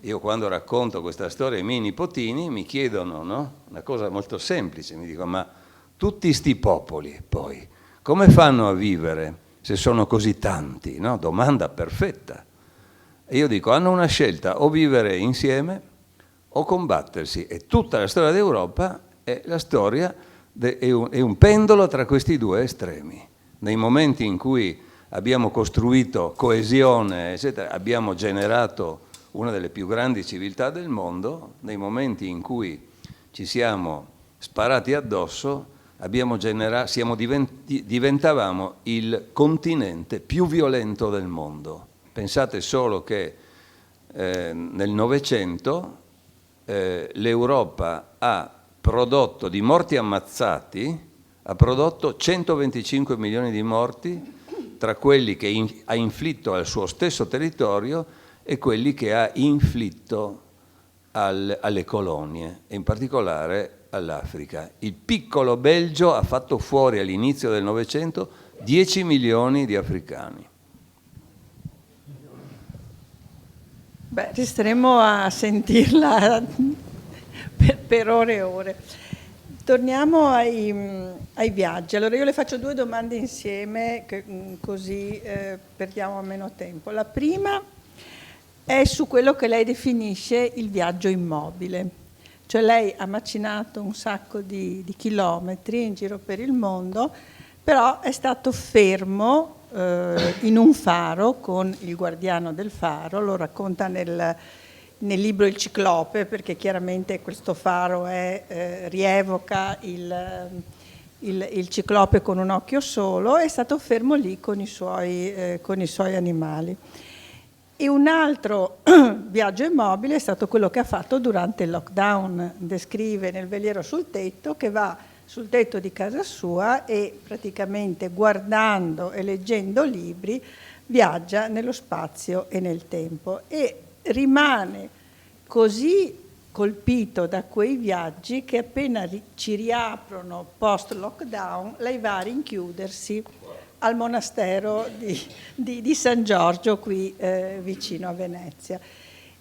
Io quando racconto questa storia ai miei nipotini mi chiedono, no? Una cosa molto semplice, mi dicono: ma tutti sti popoli poi come fanno a vivere se sono così tanti? No? Domanda perfetta. E io dico, hanno una scelta: o vivere insieme o combattersi. E tutta la storia d'Europa è la storia, è un pendolo tra questi due estremi. Nei momenti in cui abbiamo costruito coesione, eccetera, abbiamo generato una delle più grandi civiltà del mondo. Nei momenti in cui ci siamo sparati addosso, diventavamo il continente più violento del mondo. Pensate solo che nel Novecento l'Europa ha prodotto di morti ammazzati, ha prodotto 125 milioni di morti tra quelli che ha inflitto al suo stesso territorio e quelli che ha inflitto alle colonie, e in particolare all'Africa. Il piccolo Belgio ha fatto fuori all'inizio del Novecento 10 milioni di africani. Beh, resteremo a sentirla per ore e ore. Torniamo ai viaggi. Allora io le faccio due domande insieme, così perdiamo meno tempo. La prima è su quello che lei definisce il viaggio immobile. Cioè lei ha macinato un sacco di chilometri in giro per il mondo, però è stato fermo in un faro con il guardiano del faro. Lo racconta nel libro Il Ciclope, perché chiaramente questo faro rievoca il ciclope con un occhio solo. È stato fermo lì con i suoi animali. E un altro viaggio immobile è stato quello che ha fatto durante il lockdown. Descrive nel Veliero sul tetto che va sul tetto di casa sua e praticamente guardando e leggendo libri viaggia nello spazio e nel tempo, e rimane così colpito da quei viaggi che appena ci riaprono post lockdown lei va a rinchiudersi al monastero di San Giorgio qui vicino a Venezia.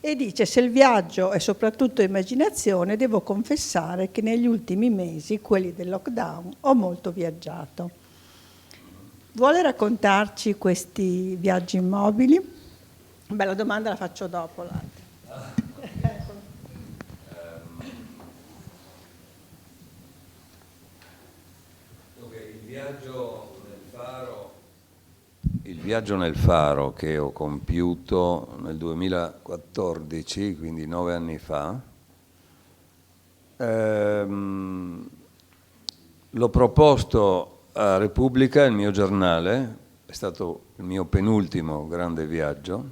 E dice: se il viaggio è soprattutto immaginazione, devo confessare che negli ultimi mesi, quelli del lockdown, ho molto viaggiato. Vuole raccontarci questi viaggi immobili? Beh, la domanda la faccio dopo l'altra. Il viaggio nel faro che ho compiuto nel 2014, quindi 9 anni fa, L'ho proposto a Repubblica, il mio giornale, è stato il mio penultimo grande viaggio,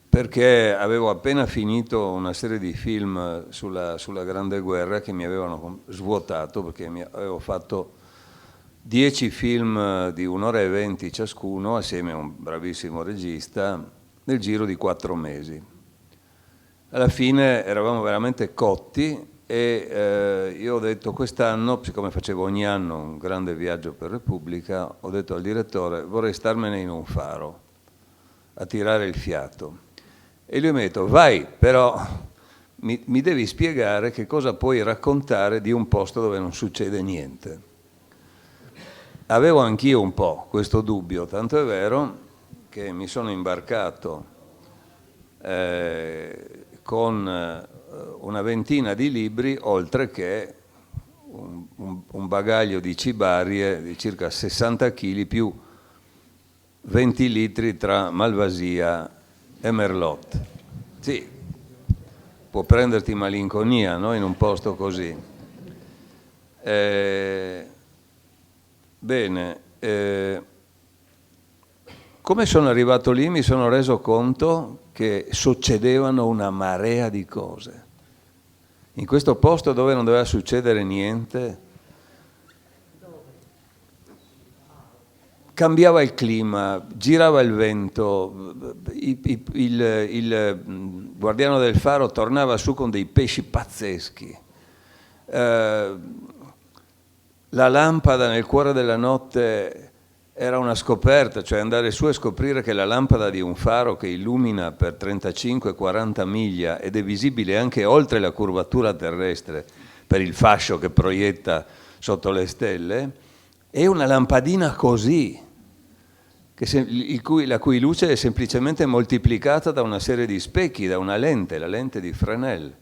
perché avevo appena finito una serie di film sulla Grande Guerra che mi avevano svuotato, perché avevo fatto 10 film di 1 ora e 20 ciascuno, assieme a un bravissimo regista, nel giro di 4 mesi. Alla fine eravamo veramente cotti e io ho detto quest'anno, siccome facevo ogni anno un grande viaggio per Repubblica, ho detto al direttore vorrei starmene in un faro, a tirare il fiato. E lui mi ha detto vai, però mi devi spiegare che cosa puoi raccontare di un posto dove non succede niente. Avevo anch'io un po' questo dubbio, tanto è vero che mi sono imbarcato con una ventina di libri, oltre che un bagaglio di cibarie di circa 60 kg più 20 litri tra Malvasia e Merlot. Sì, può prenderti malinconia, no? In un posto così. Bene, come sono arrivato lì mi sono reso conto che succedevano una marea di cose. In questo posto dove non doveva succedere niente, cambiava il clima, girava il vento, il guardiano del faro tornava su con dei pesci pazzeschi. La lampada nel cuore della notte era una scoperta, cioè andare su e scoprire che la lampada di un faro che illumina per 35-40 miglia ed è visibile anche oltre la curvatura terrestre per il fascio che proietta sotto le stelle, è una lampadina così, la cui luce è semplicemente moltiplicata da una serie di specchi, da una lente, la lente di Fresnel.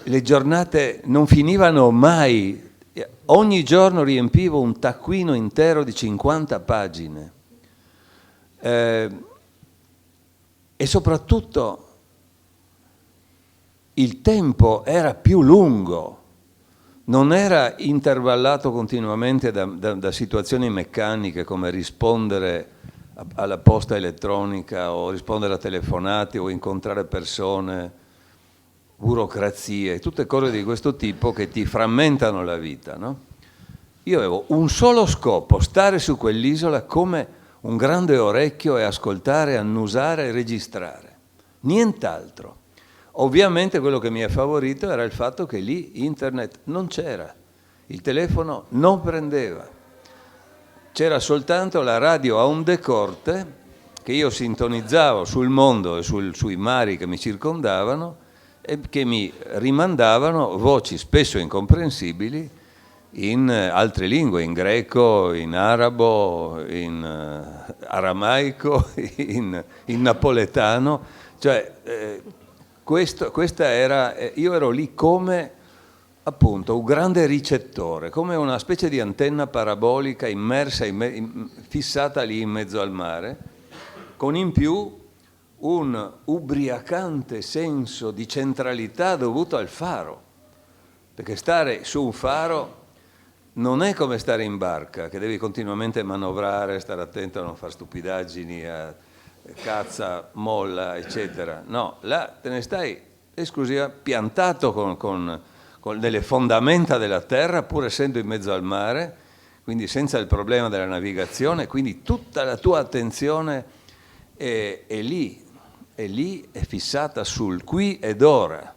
Le giornate non finivano mai, ogni giorno riempivo un taccuino intero di 50 pagine e soprattutto il tempo era più lungo, non era intervallato continuamente da situazioni meccaniche come rispondere alla posta elettronica o rispondere a telefonate o incontrare persone, burocrazie, tutte cose di questo tipo che ti frammentano la vita, no? Io avevo un solo scopo, stare su quell'isola come un grande orecchio e ascoltare, annusare e registrare, nient'altro. Ovviamente quello che mi ha favorito era il fatto che lì internet non c'era, il telefono non prendeva, c'era soltanto la radio a onde corte che io sintonizzavo sul mondo e sui mari che mi circondavano e che mi rimandavano voci spesso incomprensibili in altre lingue, in greco, in arabo, in aramaico, in napoletano, cioè questa era, io ero lì come appunto un grande ricettore, come una specie di antenna parabolica immersa, fissata lì in mezzo al mare, con in più un ubriacante senso di centralità dovuto al faro, perché stare su un faro non è come stare in barca, che devi continuamente manovrare, stare attento a non fare stupidaggini, a cazza, molla, eccetera. No, là te ne stai esclusivamente piantato con delle fondamenta della terra, pur essendo in mezzo al mare, quindi senza il problema della navigazione, quindi tutta la tua attenzione è lì, è fissata sul qui ed ora,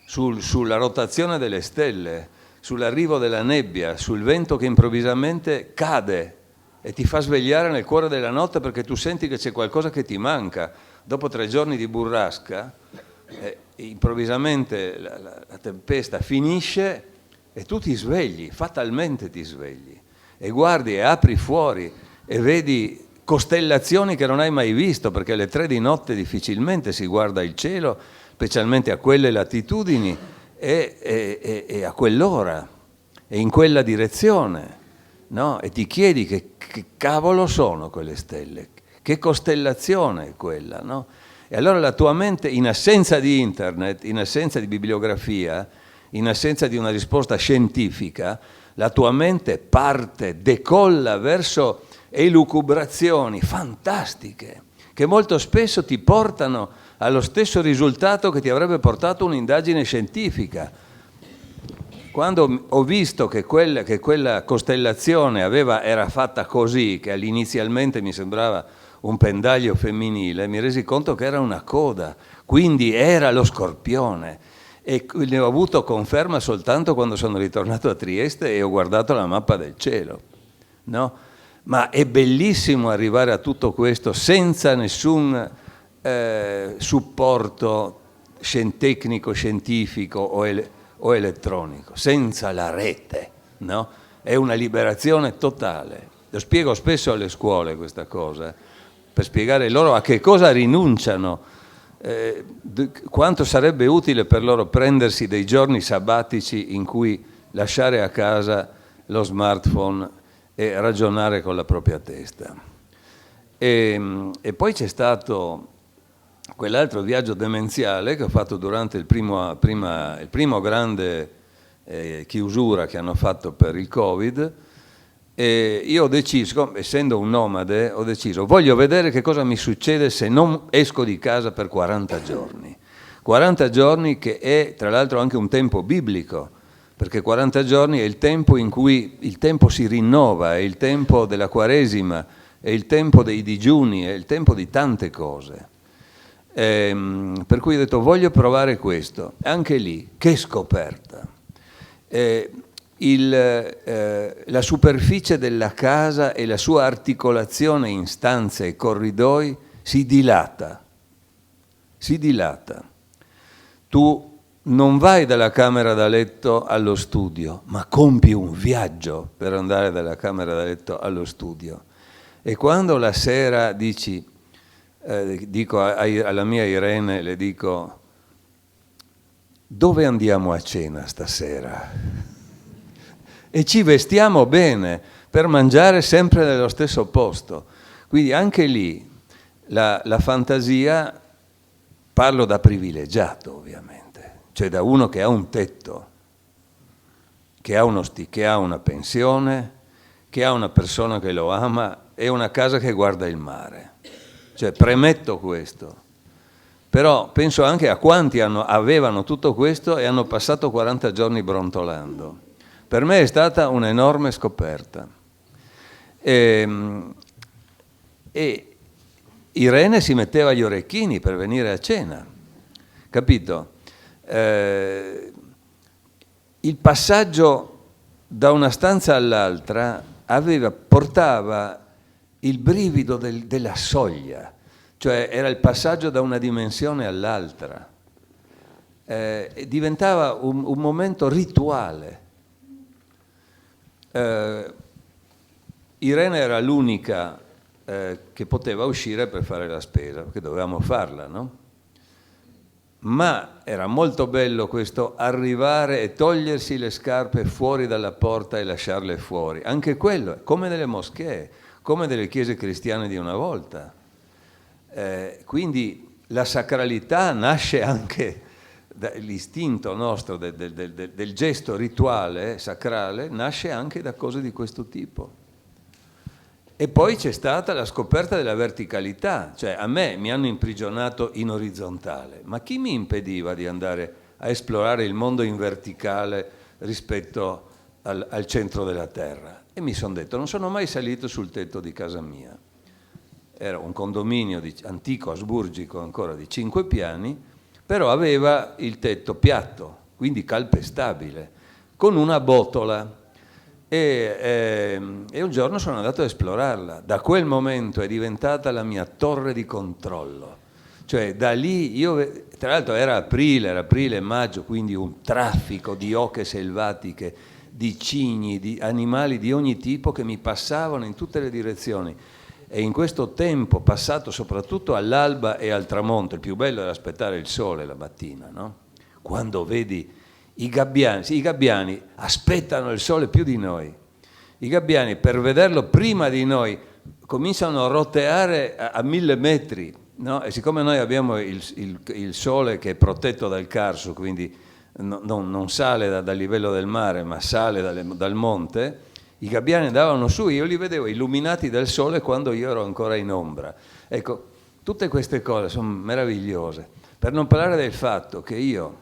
sulla rotazione delle stelle, sull'arrivo della nebbia, sul vento che improvvisamente cade e ti fa svegliare nel cuore della notte perché tu senti che c'è qualcosa che ti manca. Dopo 3 giorni di burrasca, improvvisamente la tempesta finisce e tu ti svegli, fatalmente ti svegli, e guardi e apri fuori e vedi costellazioni che non hai mai visto, perché alle 3 di notte difficilmente si guarda il cielo, specialmente a quelle latitudini e a quell'ora e in quella direzione, no? E ti chiedi che cavolo sono quelle stelle, che costellazione è quella, no? E allora la tua mente, in assenza di internet, in assenza di bibliografia, in assenza di una risposta scientifica, la tua mente parte, decolla verso elucubrazioni fantastiche che molto spesso ti portano allo stesso risultato che ti avrebbe portato un'indagine scientifica. Quando ho visto che quella costellazione era fatta così, che inizialmente mi sembrava un pendaglio femminile, mi resi conto che era una coda, quindi era lo Scorpione. E ne ho avuto conferma soltanto quando sono ritornato a Trieste e ho guardato la mappa del cielo, no? Ma è bellissimo arrivare a tutto questo senza nessun supporto tecnico, scientifico o elettronico, senza la rete, no? È una liberazione totale. Lo spiego spesso alle scuole questa cosa, per spiegare loro a che cosa rinunciano, quanto sarebbe utile per loro prendersi dei giorni sabbatici in cui lasciare a casa lo smartphone e ragionare con la propria testa. E poi c'è stato quell'altro viaggio demenziale che ho fatto durante il primo grande chiusura che hanno fatto per il Covid. E io ho deciso, essendo un nomade, voglio vedere che cosa mi succede se non esco di casa per 40 giorni. 40 giorni che è tra l'altro anche un tempo biblico, perché 40 giorni è il tempo in cui il tempo si rinnova, è il tempo della Quaresima, è il tempo dei digiuni, è il tempo di tante cose. Per cui ho detto voglio provare questo. Anche lì, che scoperta. La superficie della casa e la sua articolazione in stanze e corridoi si dilata. Tu non vai dalla camera da letto allo studio, ma compi un viaggio per andare dalla camera da letto allo studio. E quando la sera dico alla mia Irene, le dico, dove andiamo a cena stasera? E ci vestiamo bene per mangiare sempre nello stesso posto. Quindi anche lì la fantasia, parlo da privilegiato ovviamente, cioè da uno che ha un tetto, che ha una pensione, che ha una persona che lo ama e una casa che guarda il mare. Cioè premetto questo. Però penso anche a quanti avevano tutto questo e hanno passato 40 giorni brontolando. Per me è stata un'enorme scoperta. E Irene si metteva gli orecchini per venire a cena, capito? Il passaggio da una stanza all'altra portava il brivido della soglia, cioè era il passaggio da una dimensione all'altra. Diventava un momento rituale. Irene era l'unica che poteva uscire per fare la spesa, perché dovevamo farla, no? Ma era molto bello questo arrivare e togliersi le scarpe fuori dalla porta e lasciarle fuori. Anche quello, come nelle moschee, come nelle chiese cristiane di una volta. Quindi la sacralità nasce anche l'istinto nostro del gesto rituale sacrale, nasce anche da cose di questo tipo. E poi c'è stata la scoperta della verticalità, cioè a me mi hanno imprigionato in orizzontale, ma chi mi impediva di andare a esplorare il mondo in verticale rispetto al centro della terra? E mi sono detto, non sono mai salito sul tetto di casa mia. Era un condominio antico, asburgico ancora, di 5 piani, però aveva il tetto piatto, quindi calpestabile, con una botola. E un giorno sono andato a esplorarla. Da quel momento è diventata la mia torre di controllo. Cioè da lì tra l'altro era aprile, maggio, quindi un traffico di oche selvatiche, di cigni, di animali di ogni tipo che mi passavano in tutte le direzioni. E in questo tempo passato soprattutto all'alba e al tramonto, il più bello era aspettare il sole la mattina, no? Quando vedi i gabbiani aspettano il sole più di noi. I gabbiani per vederlo prima di noi cominciano a roteare a 1000 metri No, e siccome noi abbiamo il sole che è protetto dal Carso, quindi non sale dal livello del mare, ma sale dal monte, i gabbiani andavano su, io li vedevo illuminati dal sole quando io ero ancora in ombra. Ecco, tutte queste cose sono meravigliose, per non parlare del fatto che io,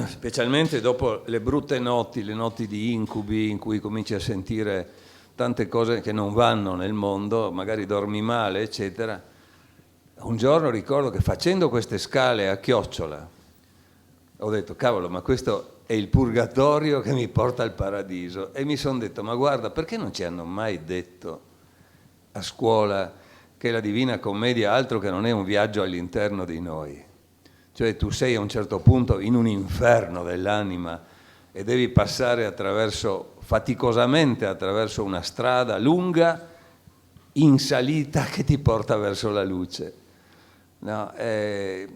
specialmente dopo le brutte notti, le notti di incubi in cui cominci a sentire tante cose che non vanno nel mondo, magari dormi male, eccetera, un giorno ricordo che facendo queste scale a chiocciola ho detto, cavolo, ma questo è il purgatorio che mi porta al paradiso. E mi sono detto, ma guarda, perché non ci hanno mai detto a scuola che la Divina Commedia altro che non è un viaggio all'interno di noi? Cioè tu sei a un certo punto in un inferno dell'anima e devi passare faticosamente attraverso una strada lunga in salita che ti porta verso la luce. No, è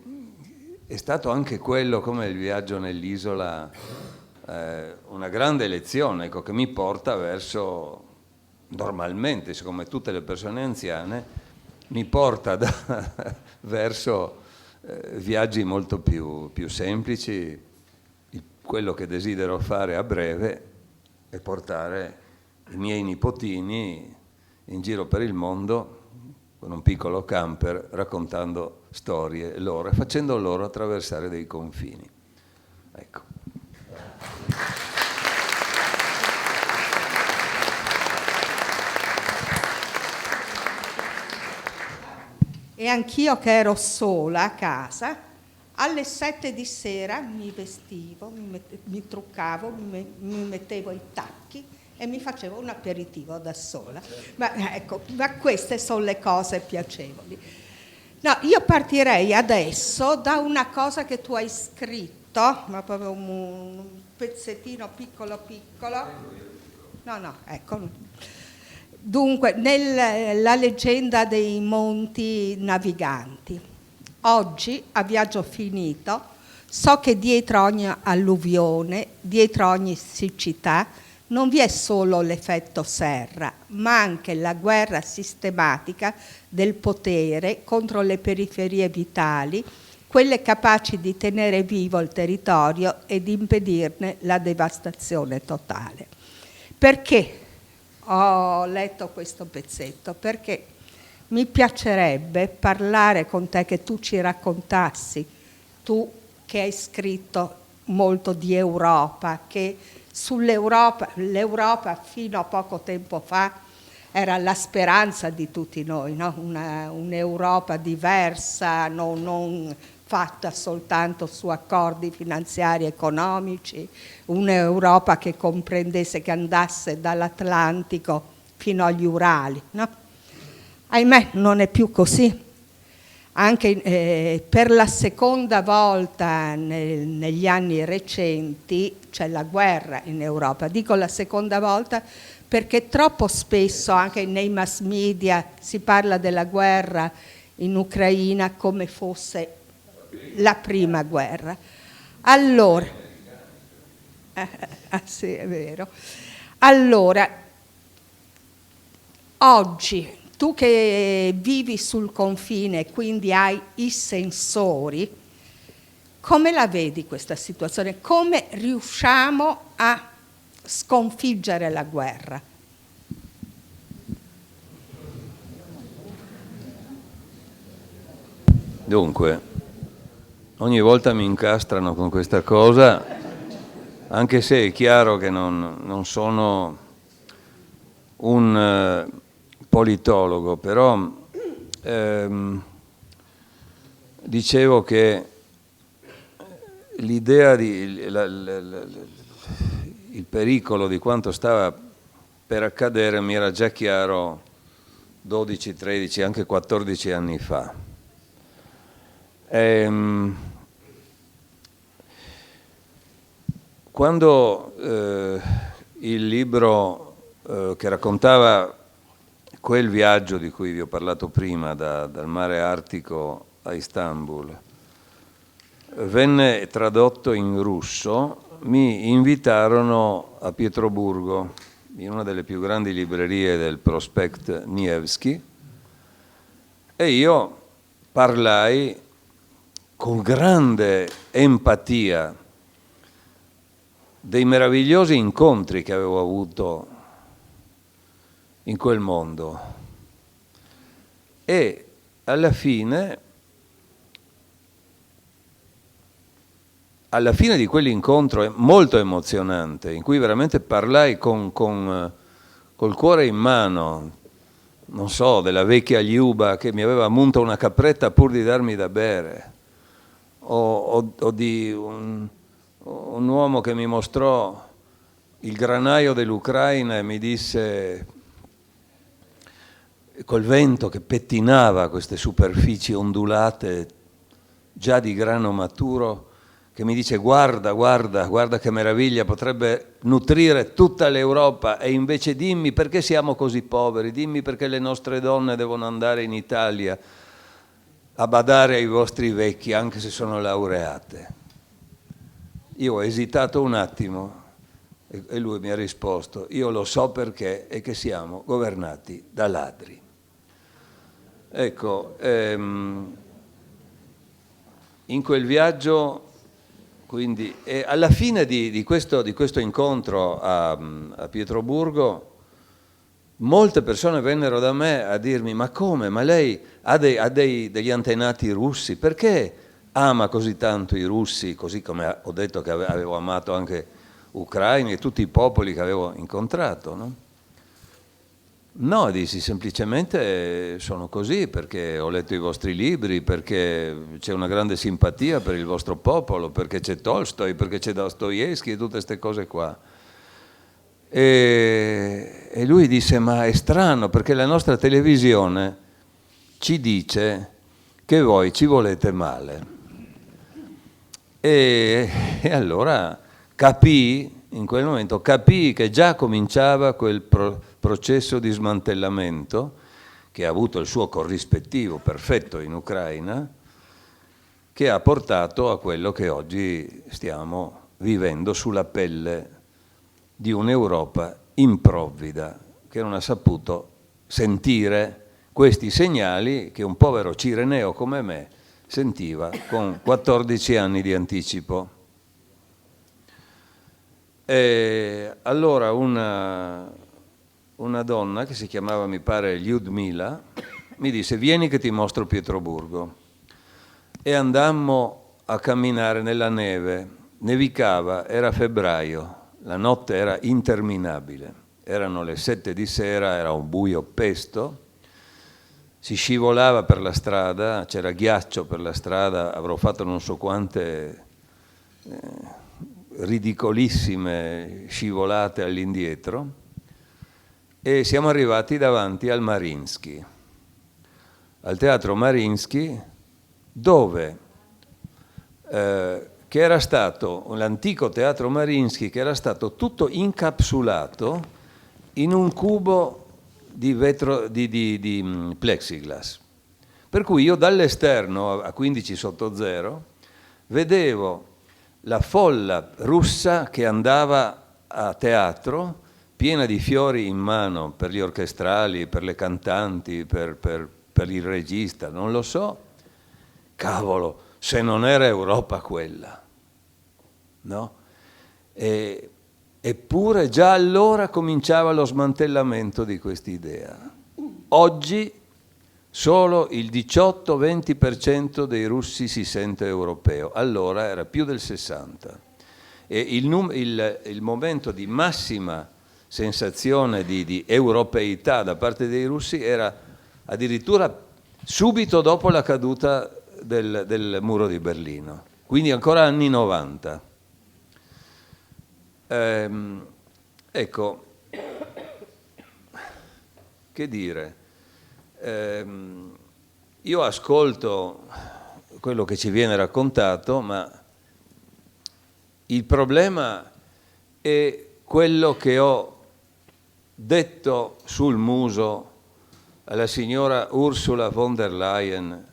stato anche quello, come il viaggio nell'isola, una grande lezione, ecco, che mi porta verso, normalmente, come tutte le persone anziane, mi porta verso viaggi molto più semplici. Quello che desidero fare a breve è portare i miei nipotini in giro per il mondo con un piccolo camper, raccontando storie loro e facendo loro attraversare dei confini. Ecco. E anch'io che ero sola a casa, alle 7 di sera mi vestivo, mi truccavo, mi mettevo i tacchi e mi facevo un aperitivo da sola. Ma ecco, ma queste sono le cose piacevoli. No, io partirei adesso da una cosa che tu hai scritto, ma proprio un pezzettino piccolo piccolo. No, ecco. Dunque, nella leggenda dei monti naviganti. Oggi, a viaggio finito, so che dietro ogni alluvione, dietro ogni siccità, non vi è solo l'effetto serra, ma anche la guerra sistematica del potere contro le periferie vitali, quelle capaci di tenere vivo il territorio e di impedirne la devastazione totale. Perché ho letto questo pezzetto? Perché mi piacerebbe parlare con te, che tu ci raccontassi, tu che hai scritto molto di Europa, che l'Europa fino a poco tempo fa era la speranza di tutti noi, no? Un'Europa diversa, non fatta soltanto su accordi finanziari e economici, un'Europa che comprendesse, che andasse dall'Atlantico fino agli Urali, no? Ahimè, non è più così. Anche per la seconda volta negli anni recenti c'è la guerra in Europa. Dico la seconda volta perché troppo spesso anche nei mass media si parla della guerra in Ucraina come fosse la prima guerra. Allora, sì, è vero. Allora, oggi tu che vivi sul confine e quindi hai i sensori, come la vedi questa situazione? Come riusciamo a sconfiggere la guerra? Dunque, ogni volta mi incastrano con questa cosa, anche se è chiaro che non sono un politologo, però dicevo che l'idea il pericolo di quanto stava per accadere mi era già chiaro 12, 13, anche 14 anni fa. Quando il libro che raccontava quel viaggio di cui vi ho parlato prima, dal mare Artico a Istanbul, venne tradotto in russo, mi invitarono a Pietroburgo, in una delle più grandi librerie del Prospekt Nevsky, E io parlai con grande empatia dei meravigliosi incontri che avevo avuto in quel mondo. E alla fine di quell'incontro molto emozionante, in cui veramente parlai col cuore in mano, non so, della vecchia Liuba che mi aveva munta una capretta pur di darmi da bere, o di un uomo che mi mostrò il granaio dell'Ucraina e mi disse, col vento che pettinava queste superfici ondulate già di grano maturo, che mi dice guarda che meraviglia, potrebbe nutrire tutta l'Europa, e invece dimmi perché siamo così poveri, dimmi perché le nostre donne devono andare in Italia a badare ai vostri vecchi anche se sono laureate. Io ho esitato un attimo e lui mi ha risposto, io lo so perché è che siamo governati da ladri. Ecco, in quel viaggio, quindi, alla fine di questo incontro a Pietroburgo, molte persone vennero da me a dirmi, ma come? Ma lei ha degli antenati russi? Perché ama così tanto i russi, così come ho detto che avevo amato anche ucraini e tutti i popoli che avevo incontrato, no? No, dissi, semplicemente sono così perché ho letto i vostri libri, perché c'è una grande simpatia per il vostro popolo, perché c'è Tolstoi, perché c'è Dostoevskij e tutte queste cose qua. E lui disse, ma è strano perché la nostra televisione ci dice che voi ci volete male. E allora in quel momento capii che già cominciava quel processo di smantellamento che ha avuto il suo corrispettivo perfetto in Ucraina, che ha portato a quello che oggi stiamo vivendo sulla pelle di un'Europa improvvida che non ha saputo sentire questi segnali che un povero cireneo come me sentiva con 14 anni di anticipo. E allora una donna che si chiamava, mi pare, Lyudmila, mi disse, vieni che ti mostro Pietroburgo. E andammo a camminare nella neve, nevicava, era febbraio, la notte era interminabile, erano le 7 di sera, era un buio pesto, si scivolava per la strada, c'era ghiaccio per la strada, avrò fatto non so quante ridicolissime scivolate all'indietro, e siamo arrivati davanti al Mariinsky, al teatro Mariinsky, dove che era stato l'antico teatro Mariinsky, che era stato tutto incapsulato in un cubo di vetro di plexiglass, per cui io dall'esterno a 15 sotto zero vedevo la folla russa che andava a teatro piena di fiori in mano per gli orchestrali, per le cantanti, per il regista, non lo so. Cavolo, se non era Europa quella, no? Eppure già allora cominciava lo smantellamento di quest'idea. Oggi solo il 18-20% dei russi si sente europeo, allora era più del 60%. E il momento di massima sensazione di europeità da parte dei russi era addirittura subito dopo la caduta del muro di Berlino, quindi ancora anni 90. Ecco, che dire, io ascolto quello che ci viene raccontato, ma il problema è quello che ho detto sul muso alla signora Ursula von der Leyen,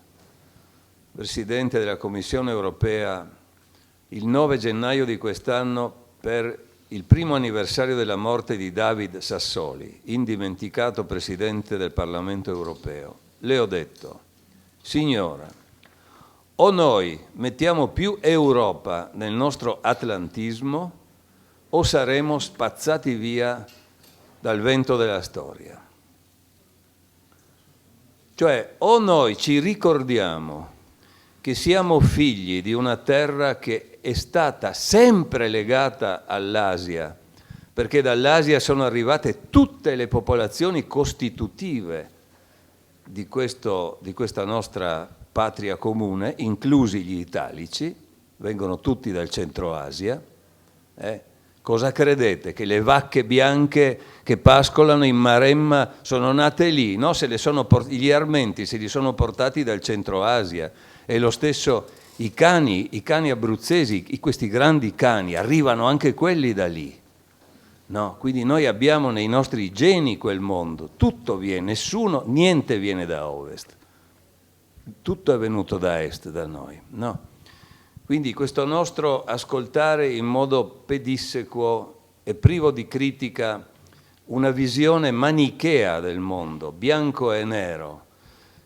Presidente della Commissione europea, il 9 gennaio di quest'anno per il primo anniversario della morte di David Sassoli, indimenticato Presidente del Parlamento europeo. Le ho detto, signora, o noi mettiamo più Europa nel nostro atlantismo o saremo spazzati via dal vento della storia. Cioè, o noi ci ricordiamo che siamo figli di una terra che è stata sempre legata all'Asia, perché dall'Asia sono arrivate tutte le popolazioni costitutive di questa nostra patria comune, inclusi gli italici, vengono tutti dal centro Asia. Cosa credete? Che le vacche bianche che pascolano in Maremma sono nate lì? No, gli armenti se li sono portati dal centro Asia. E lo stesso i cani abruzzesi, questi grandi cani, arrivano anche quelli da lì. No, quindi noi abbiamo nei nostri geni quel mondo, tutto viene, niente viene da ovest, tutto è venuto da est da noi, no? Quindi questo nostro ascoltare in modo pedissequo e privo di critica una visione manichea del mondo, bianco e nero,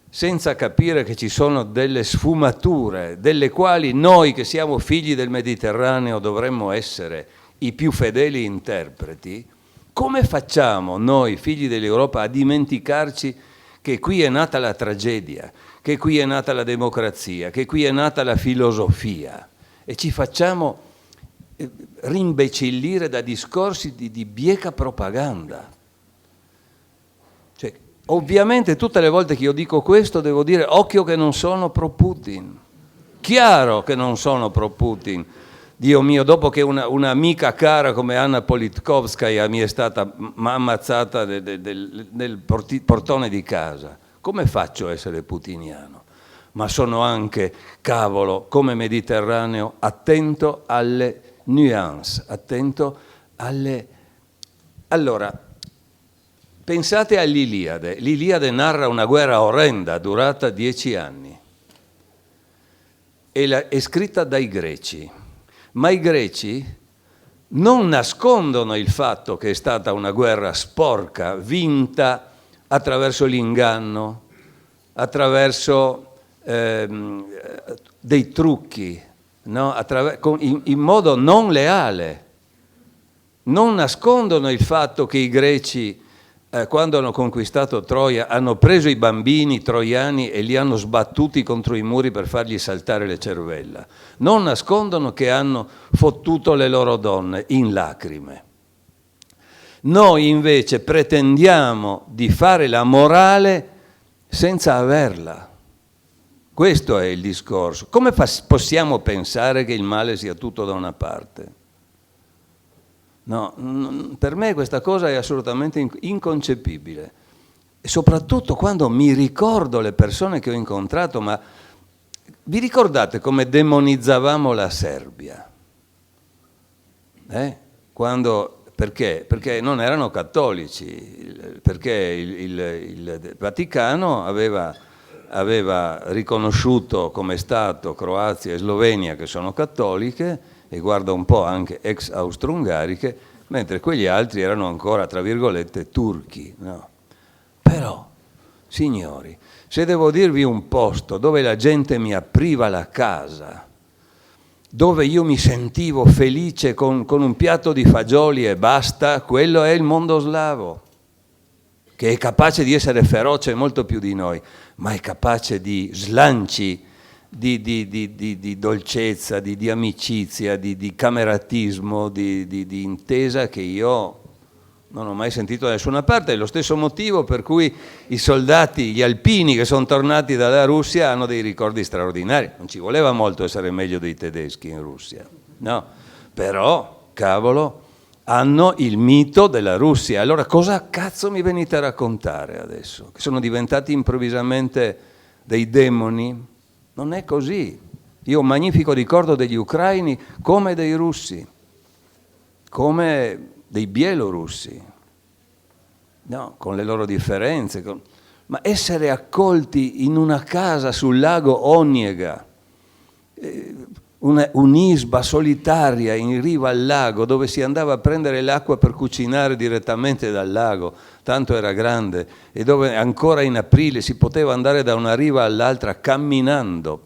senza capire che ci sono delle sfumature, delle quali noi che siamo figli del Mediterraneo dovremmo essere i più fedeli interpreti. Come facciamo noi, figli dell'Europa, a dimenticarci che qui è nata la tragedia, che qui è nata la democrazia, che qui è nata la filosofia, e ci facciamo rimbecillire da discorsi di bieca propaganda? Cioè, ovviamente tutte le volte che io dico questo devo dire occhio che non sono pro Putin, chiaro che non sono pro Putin. Dio mio, dopo che un'amica cara come Anna Politkovskaya mi è stata ammazzata nel portone di casa, come faccio a essere putiniano? Ma sono anche, cavolo, come mediterraneo, attento alle nuance, attento alle... Allora, pensate all'Iliade. L'Iliade narra una guerra orrenda, durata 10 anni. È scritta dai greci. Ma i greci non nascondono il fatto che è stata una guerra sporca, vinta attraverso l'inganno, attraverso dei trucchi, no? In modo non leale. Non nascondono il fatto che i greci, quando hanno conquistato Troia, hanno preso i bambini troiani e li hanno sbattuti contro i muri per fargli saltare le cervella. Non nascondono che hanno fottuto le loro donne in lacrime. Noi invece pretendiamo di fare la morale senza averla. Questo è il discorso. Come possiamo pensare che il male sia tutto da una parte? No, per me questa cosa è assolutamente inconcepibile. E soprattutto quando mi ricordo le persone che ho incontrato, ma vi ricordate come demonizzavamo la Serbia? Perché? Perché non erano cattolici, perché il Vaticano aveva riconosciuto come Stato Croazia e Slovenia, che sono cattoliche, e guarda un po' anche ex austro-ungariche, mentre quegli altri erano ancora, tra virgolette, turchi. No? Però, signori, se devo dirvi un posto dove la gente mi apriva la casa, dove io mi sentivo felice con un piatto di fagioli e basta, quello è il mondo slavo, che è capace di essere feroce molto più di noi, ma è capace di slanci, di dolcezza, di amicizia, di cameratismo, di intesa che io non ho mai sentito da nessuna parte. È lo stesso motivo per cui i soldati, gli alpini che sono tornati dalla Russia hanno dei ricordi straordinari. Non ci voleva molto essere meglio dei tedeschi in Russia, no? Però, cavolo, hanno il mito della Russia. Allora cosa cazzo mi venite a raccontare adesso? Che sono diventati improvvisamente dei demoni? Non è così. Io ho un magnifico ricordo degli ucraini come dei russi, come dei bielorussi, no? Con le loro differenze. Ma essere accolti in una casa sul lago Onega, un'isba solitaria in riva al lago, dove si andava a prendere l'acqua per cucinare direttamente dal lago, tanto era grande, e dove ancora in aprile si poteva andare da una riva all'altra camminando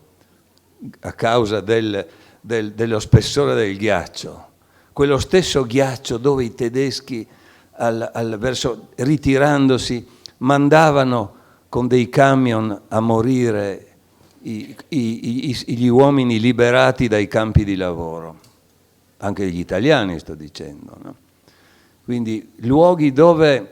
a causa dello spessore del ghiaccio. Quello stesso ghiaccio dove i tedeschi, ritirandosi, mandavano con dei camion a morire gli uomini liberati dai campi di lavoro, anche gli italiani sto dicendo, no? Quindi luoghi dove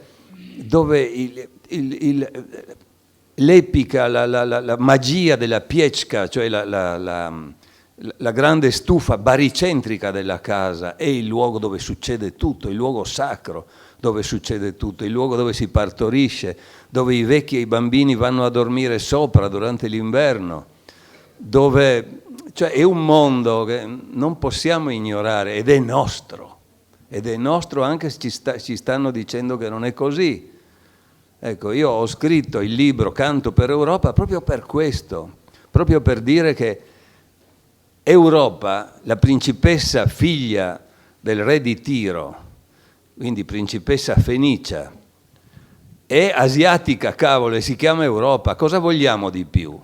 l'epica, la magia della piechka, cioè la grande stufa baricentrica della casa, è il luogo dove succede tutto, il luogo sacro dove succede tutto, il luogo dove si partorisce, dove i vecchi e i bambini vanno a dormire sopra durante l'inverno, cioè è un mondo che non possiamo ignorare ed è nostro anche se ci stanno dicendo che non è così. Ecco, io ho scritto il libro Canto per Europa proprio per questo, proprio per dire che Europa, la principessa figlia del re di Tiro, quindi principessa fenicia, è asiatica, cavolo, e si chiama Europa. Cosa vogliamo di più?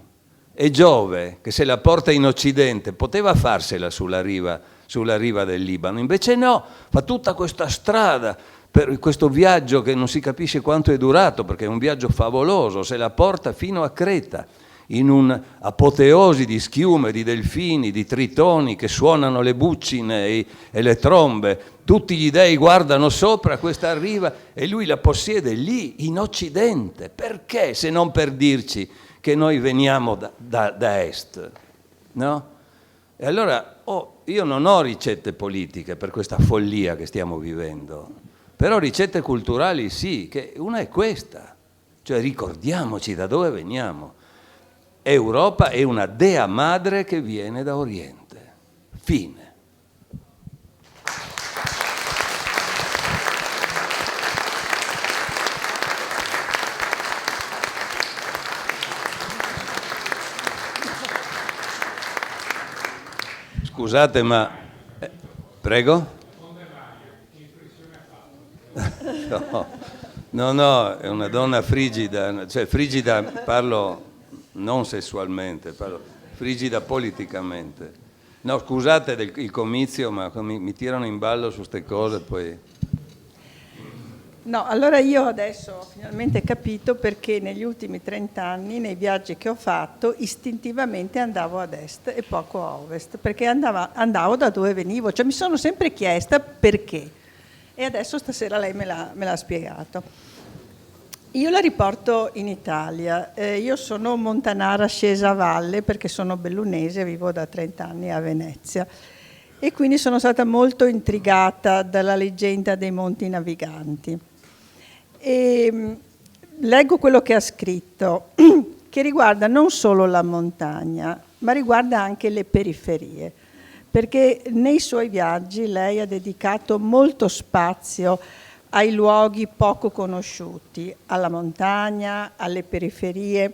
E Giove, che se la porta in Occidente, poteva farsela sulla riva del Libano, invece no, fa tutta questa strada per questo viaggio che non si capisce quanto è durato, perché è un viaggio favoloso, se la porta fino a Creta, in un'apoteosi di schiume, di delfini, di tritoni che suonano le buccine e le trombe. Tutti gli dei guardano sopra questa riva e lui la possiede lì, in Occidente. Perché, se non per dirci che noi veniamo da est? No? E allora io non ho ricette politiche per questa follia che stiamo vivendo, però ricette culturali sì, che una è questa. Cioè ricordiamoci da dove veniamo. Europa è una dea madre che viene da Oriente. Fine. Scusate, ma prego? No, è una donna frigida, cioè frigida parlo non sessualmente, parlo frigida politicamente. No, scusate il comizio, ma mi tirano in ballo su queste cose, poi... No, allora io adesso ho finalmente capito perché negli ultimi 30 anni, nei viaggi che ho fatto, istintivamente andavo ad est e poco a ovest, perché andavo da dove venivo, cioè mi sono sempre chiesta perché. E adesso stasera lei me l'ha spiegato. Io la riporto in Italia, io sono montanara scesa a valle perché sono bellunese, vivo da 30 anni a Venezia e quindi sono stata molto intrigata dalla leggenda dei Monti Naviganti. E leggo quello che ha scritto, che riguarda non solo la montagna, ma riguarda anche le periferie, perché nei suoi viaggi lei ha dedicato molto spazio ai luoghi poco conosciuti, alla montagna, alle periferie,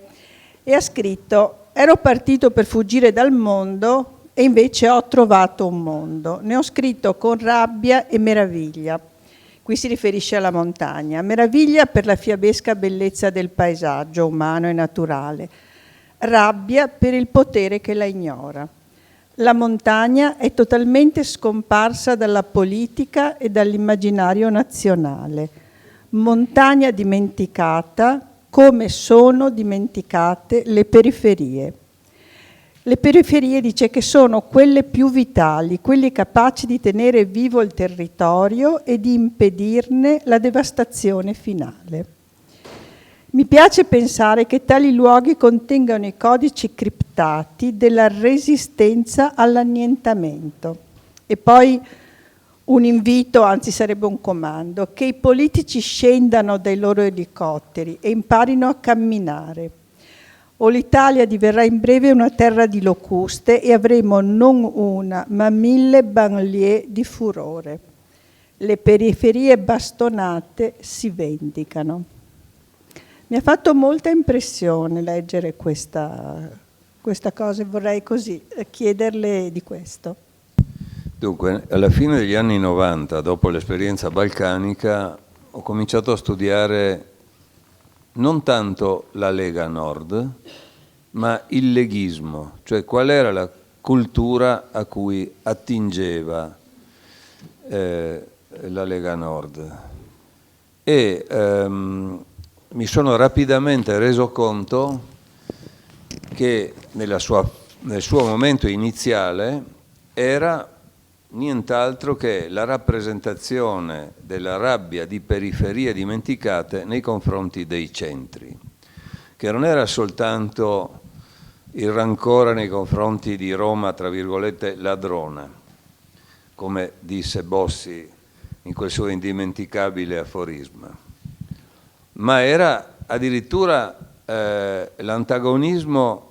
e ha scritto: ero partito per fuggire dal mondo e invece ho trovato un mondo. Ne ho scritto con rabbia e meraviglia. Qui si riferisce alla montagna. Meraviglia per la fiabesca bellezza del paesaggio umano e naturale. Rabbia per il potere che la ignora. La montagna è totalmente scomparsa dalla politica e dall'immaginario nazionale. Montagna dimenticata come sono dimenticate le periferie. Le periferie, dice, che sono quelle più vitali, quelle capaci di tenere vivo il territorio e di impedirne la devastazione finale. Mi piace pensare che tali luoghi contengano i codici criptati della resistenza all'annientamento. E poi un invito, anzi sarebbe un comando, che i politici scendano dai loro elicotteri e imparino a camminare. O l'Italia diverrà in breve una terra di locuste e avremo non una, ma 1000 banlieue di furore. Le periferie bastonate si vendicano. Mi ha fatto molta impressione leggere questa questa cosa, vorrei così chiederle di questo. Dunque, alla fine degli anni 90, dopo l'esperienza balcanica, ho cominciato a studiare non tanto la Lega Nord, ma il leghismo, cioè qual era la cultura a cui attingeva la Lega Nord. E mi sono rapidamente reso conto che nel suo momento iniziale era nient'altro che la rappresentazione della rabbia di periferie dimenticate nei confronti dei centri, che non era soltanto il rancore nei confronti di Roma, tra virgolette, ladrona, come disse Bossi in quel suo indimenticabile aforisma, ma era addirittura l'antagonismo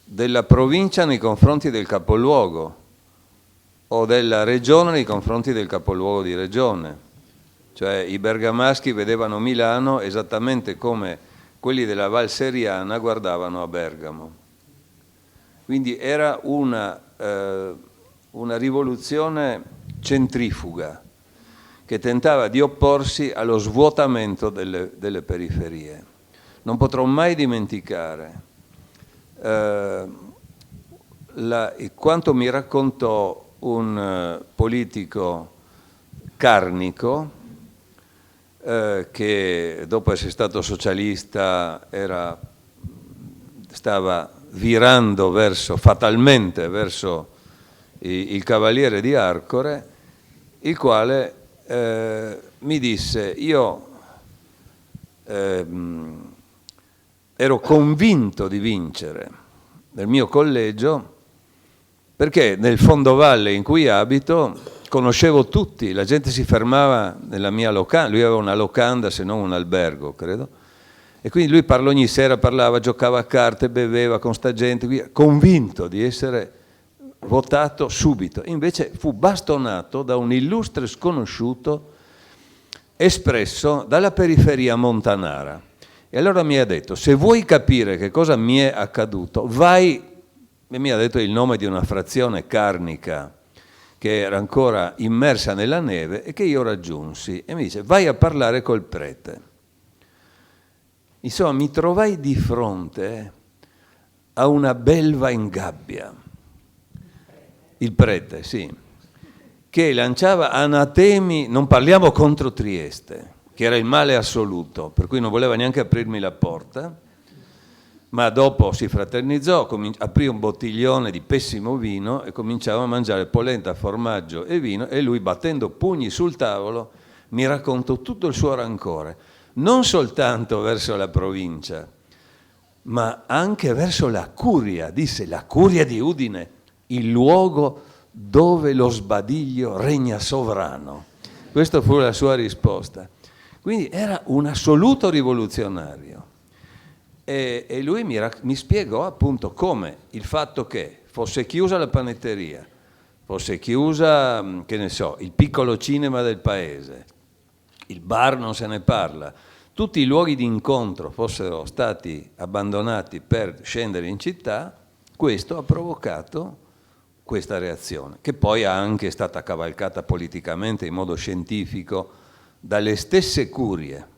della provincia nei confronti del capoluogo o della regione nei confronti del capoluogo di regione. Cioè i bergamaschi vedevano Milano esattamente come quelli della Val Seriana guardavano a Bergamo. Quindi era una rivoluzione centrifuga che tentava di opporsi allo svuotamento delle periferie. Non potrò mai dimenticare quanto mi raccontò un politico carnico che dopo essere stato socialista stava virando fatalmente verso il Cavaliere di Arcore, il quale mi disse: io ero convinto di vincere nel mio collegio perché nel fondovalle in cui abito conoscevo tutti, la gente si fermava nella mia locanda, lui aveva una locanda se non un albergo credo, e quindi lui ogni sera parlava, giocava a carte, beveva con sta gente, convinto di essere votato subito. Invece fu bastonato da un illustre sconosciuto espresso dalla periferia montanara. E allora mi ha detto: se vuoi capire che cosa mi è accaduto, vai, e mi ha detto il nome di una frazione carnica che era ancora immersa nella neve e che io raggiunsi, e mi dice: vai a parlare col prete. Insomma, mi trovai di fronte a una belva in gabbia, il prete, sì, che lanciava anatemi, non parliamo contro Trieste, che era il male assoluto, per cui non voleva neanche aprirmi la porta, ma dopo si fraternizzò, aprì un bottiglione di pessimo vino e cominciava a mangiare polenta, formaggio e vino, e lui, battendo pugni sul tavolo, mi raccontò tutto il suo rancore, non soltanto verso la provincia, ma anche verso la curia. Disse: la curia di Udine, il luogo dove lo sbadiglio regna sovrano. Questa fu la sua risposta. Quindi era un assoluto rivoluzionario. E lui mi spiegò appunto come il fatto che fosse chiusa la panetteria, fosse chiusa, che ne so, il piccolo cinema del paese, il bar non se ne parla, tutti i luoghi di incontro fossero stati abbandonati per scendere in città, questo ha provocato questa reazione, che poi è anche stata cavalcata politicamente in modo scientifico dalle stesse curie.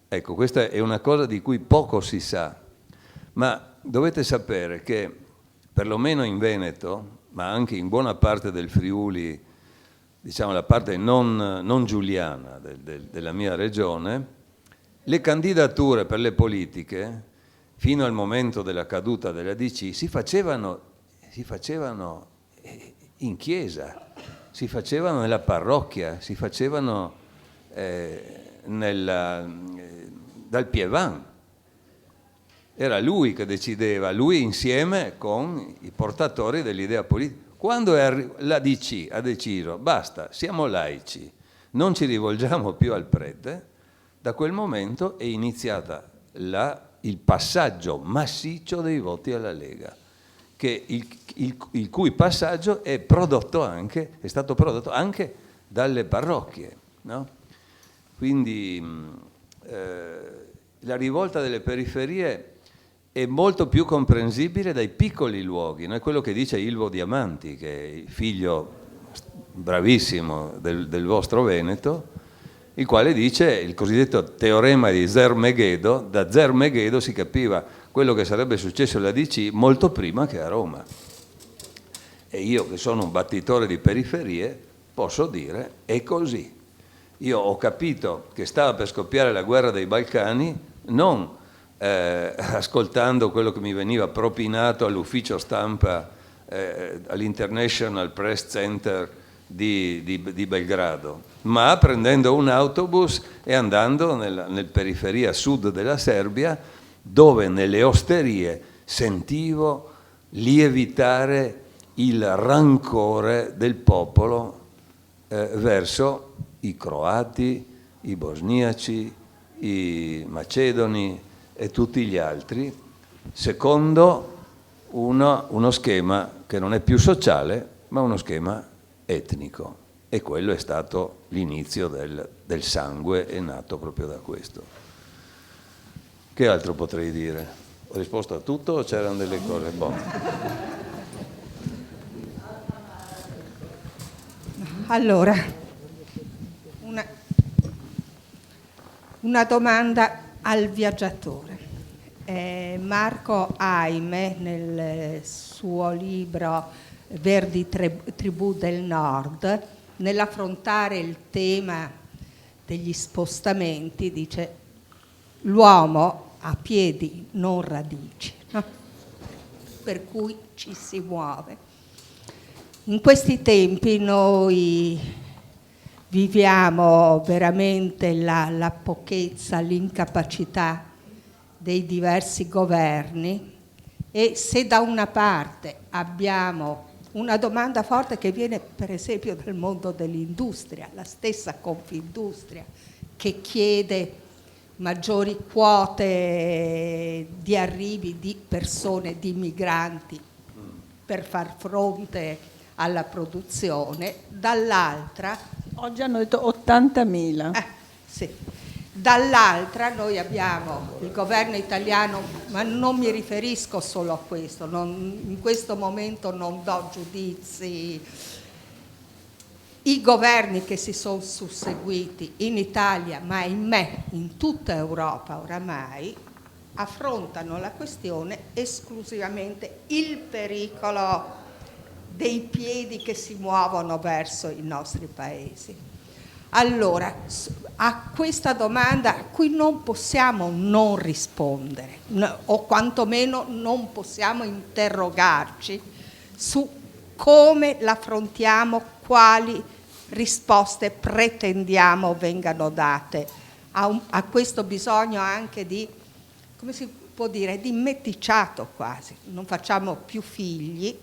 Ecco, questa è una cosa di cui poco si sa, ma dovete sapere che perlomeno in Veneto, ma anche in buona parte del Friuli, diciamo la parte non giuliana della mia regione, le candidature per le politiche, fino al momento della caduta della DC, si facevano in chiesa, si facevano nella parrocchia, si facevano dal Pievan. Era lui che decideva, lui insieme con i portatori dell'idea politica. Quando la DC ha deciso: basta, siamo laici, non ci rivolgiamo più al prete, da quel momento è iniziata il passaggio massiccio dei voti alla Lega, il cui passaggio è stato prodotto anche dalle parrocchie, no? Quindi la rivolta delle periferie è molto più comprensibile dai piccoli luoghi, no? È quello che dice Ilvo Diamanti, che è il figlio bravissimo del vostro Veneto, il quale dice il cosiddetto teorema di Zermeghedo. Da Zermeghedo si capiva quello che sarebbe successo alla DC molto prima che a Roma. E io, che sono un battitore di periferie, posso dire è così. Io ho capito che stava per scoppiare la guerra dei Balcani non ascoltando quello che mi veniva propinato all'ufficio stampa all'International Press Center di Belgrado, ma prendendo un autobus e andando nel periferia sud della Serbia, dove nelle osterie sentivo lievitare il rancore del popolo verso i croati, i bosniaci, i macedoni e tutti gli altri, secondo uno schema che non è più sociale, ma uno schema etnico. E quello è stato l'inizio del sangue, è nato proprio da questo. Che altro potrei dire? Ho risposto a tutto o c'erano delle cose? Allora, una domanda al viaggiatore. Marco Aime, nel suo libro Verdi Tribù del Nord, nell'affrontare il tema degli spostamenti, dice: l'uomo ha piedi, non radici, no? Per cui ci si muove. In questi tempi noi viviamo veramente la pochezza, l'incapacità dei diversi governi, e se da una parte abbiamo una domanda forte che viene per esempio dal mondo dell'industria, la stessa Confindustria, che chiede maggiori quote di arrivi di persone, di migranti, per far fronte alla produzione, dall'altra oggi hanno detto 80.000. sì. Dall'altra noi abbiamo il governo italiano, ma non mi riferisco solo a questo, in questo momento non do giudizi. I governi che si sono susseguiti in Italia, ma ahimè in tutta Europa oramai, affrontano la questione esclusivamente il pericolo dei piedi che si muovono verso i nostri paesi. Allora, a questa domanda a cui non possiamo non rispondere, o quantomeno non possiamo interrogarci su come l'affrontiamo, quali risposte pretendiamo vengano date a questo bisogno anche di, come si può dire, di meticciato quasi. Non facciamo più figli,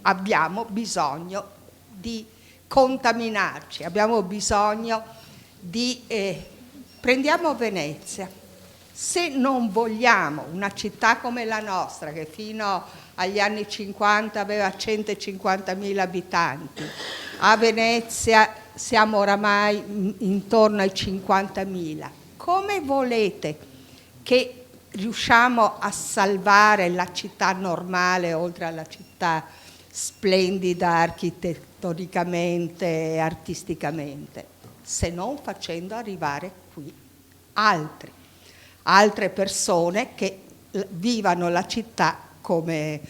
abbiamo bisogno di contaminarci, abbiamo bisogno di... prendiamo Venezia. Se non vogliamo una città come la nostra, che fino agli anni 50 aveva 150.000 abitanti, a Venezia siamo oramai intorno ai 50.000, come volete che riusciamo a salvare la città normale oltre alla città splendida architettonicamente e artisticamente, se non facendo arrivare qui altre persone che vivano la città come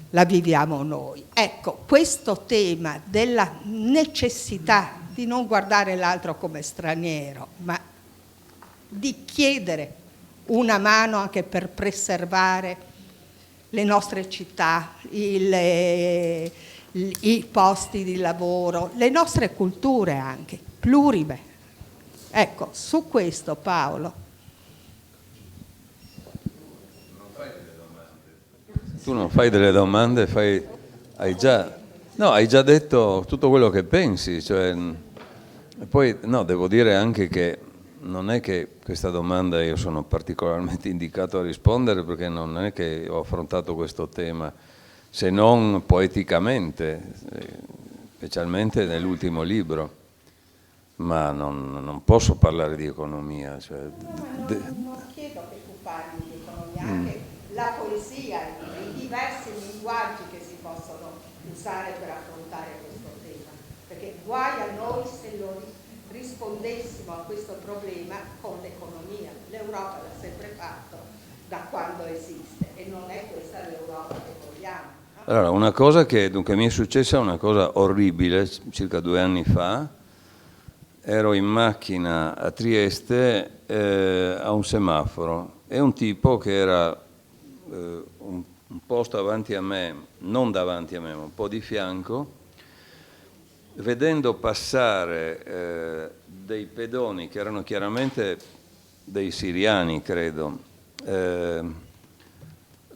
la viviamo noi. Ecco, questo tema della necessità di non guardare l'altro come straniero, ma di chiedere una mano anche per preservare le nostre città, i posti di lavoro, le nostre culture anche, plurime. Ecco, su questo Paolo. Tu non fai delle domande, hai già detto tutto quello che pensi, cioè, e poi no, devo dire anche che non è che questa domanda io sono particolarmente indicato a rispondere, perché non è che ho affrontato questo tema se non poeticamente, specialmente nell'ultimo libro, ma non posso parlare di economia. Cioè, non chiedo che tu parli di economia, anche la poesia, i diversi linguaggi che si possono usare per affrontare questo tema, perché guai a noi se lo rispondessimo a questo problema con l'economia. L'Europa l'ha sempre fatto da quando esiste e non è questa l'Europa che vogliamo. No? Allora, una cosa che dunque mi è successa, una cosa orribile, circa 2 anni fa, ero in macchina a Trieste a un semaforo e un tipo che era un posto avanti a me, non davanti a me, ma un po' di fianco, vedendo passare dei pedoni che erano chiaramente dei siriani, credo,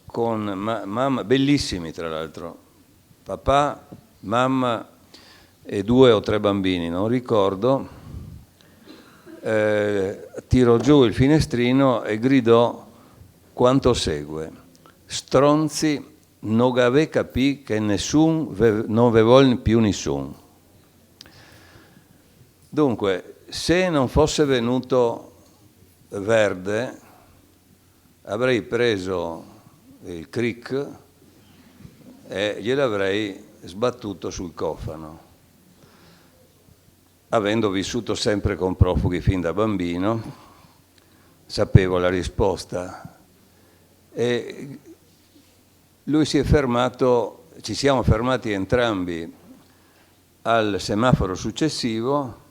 con mamma, bellissimi tra l'altro, papà, mamma e 2 o 3 bambini, non ricordo, tirò giù il finestrino e gridò quanto segue: stronzi, non ave capì che nessun non ve vuole più nessun. Dunque, se non fosse venuto Verde, avrei preso il cric e gliel'avrei sbattuto sul cofano. Avendo vissuto sempre con profughi fin da bambino, sapevo la risposta. E lui si è fermato, ci siamo fermati entrambi al semaforo successivo,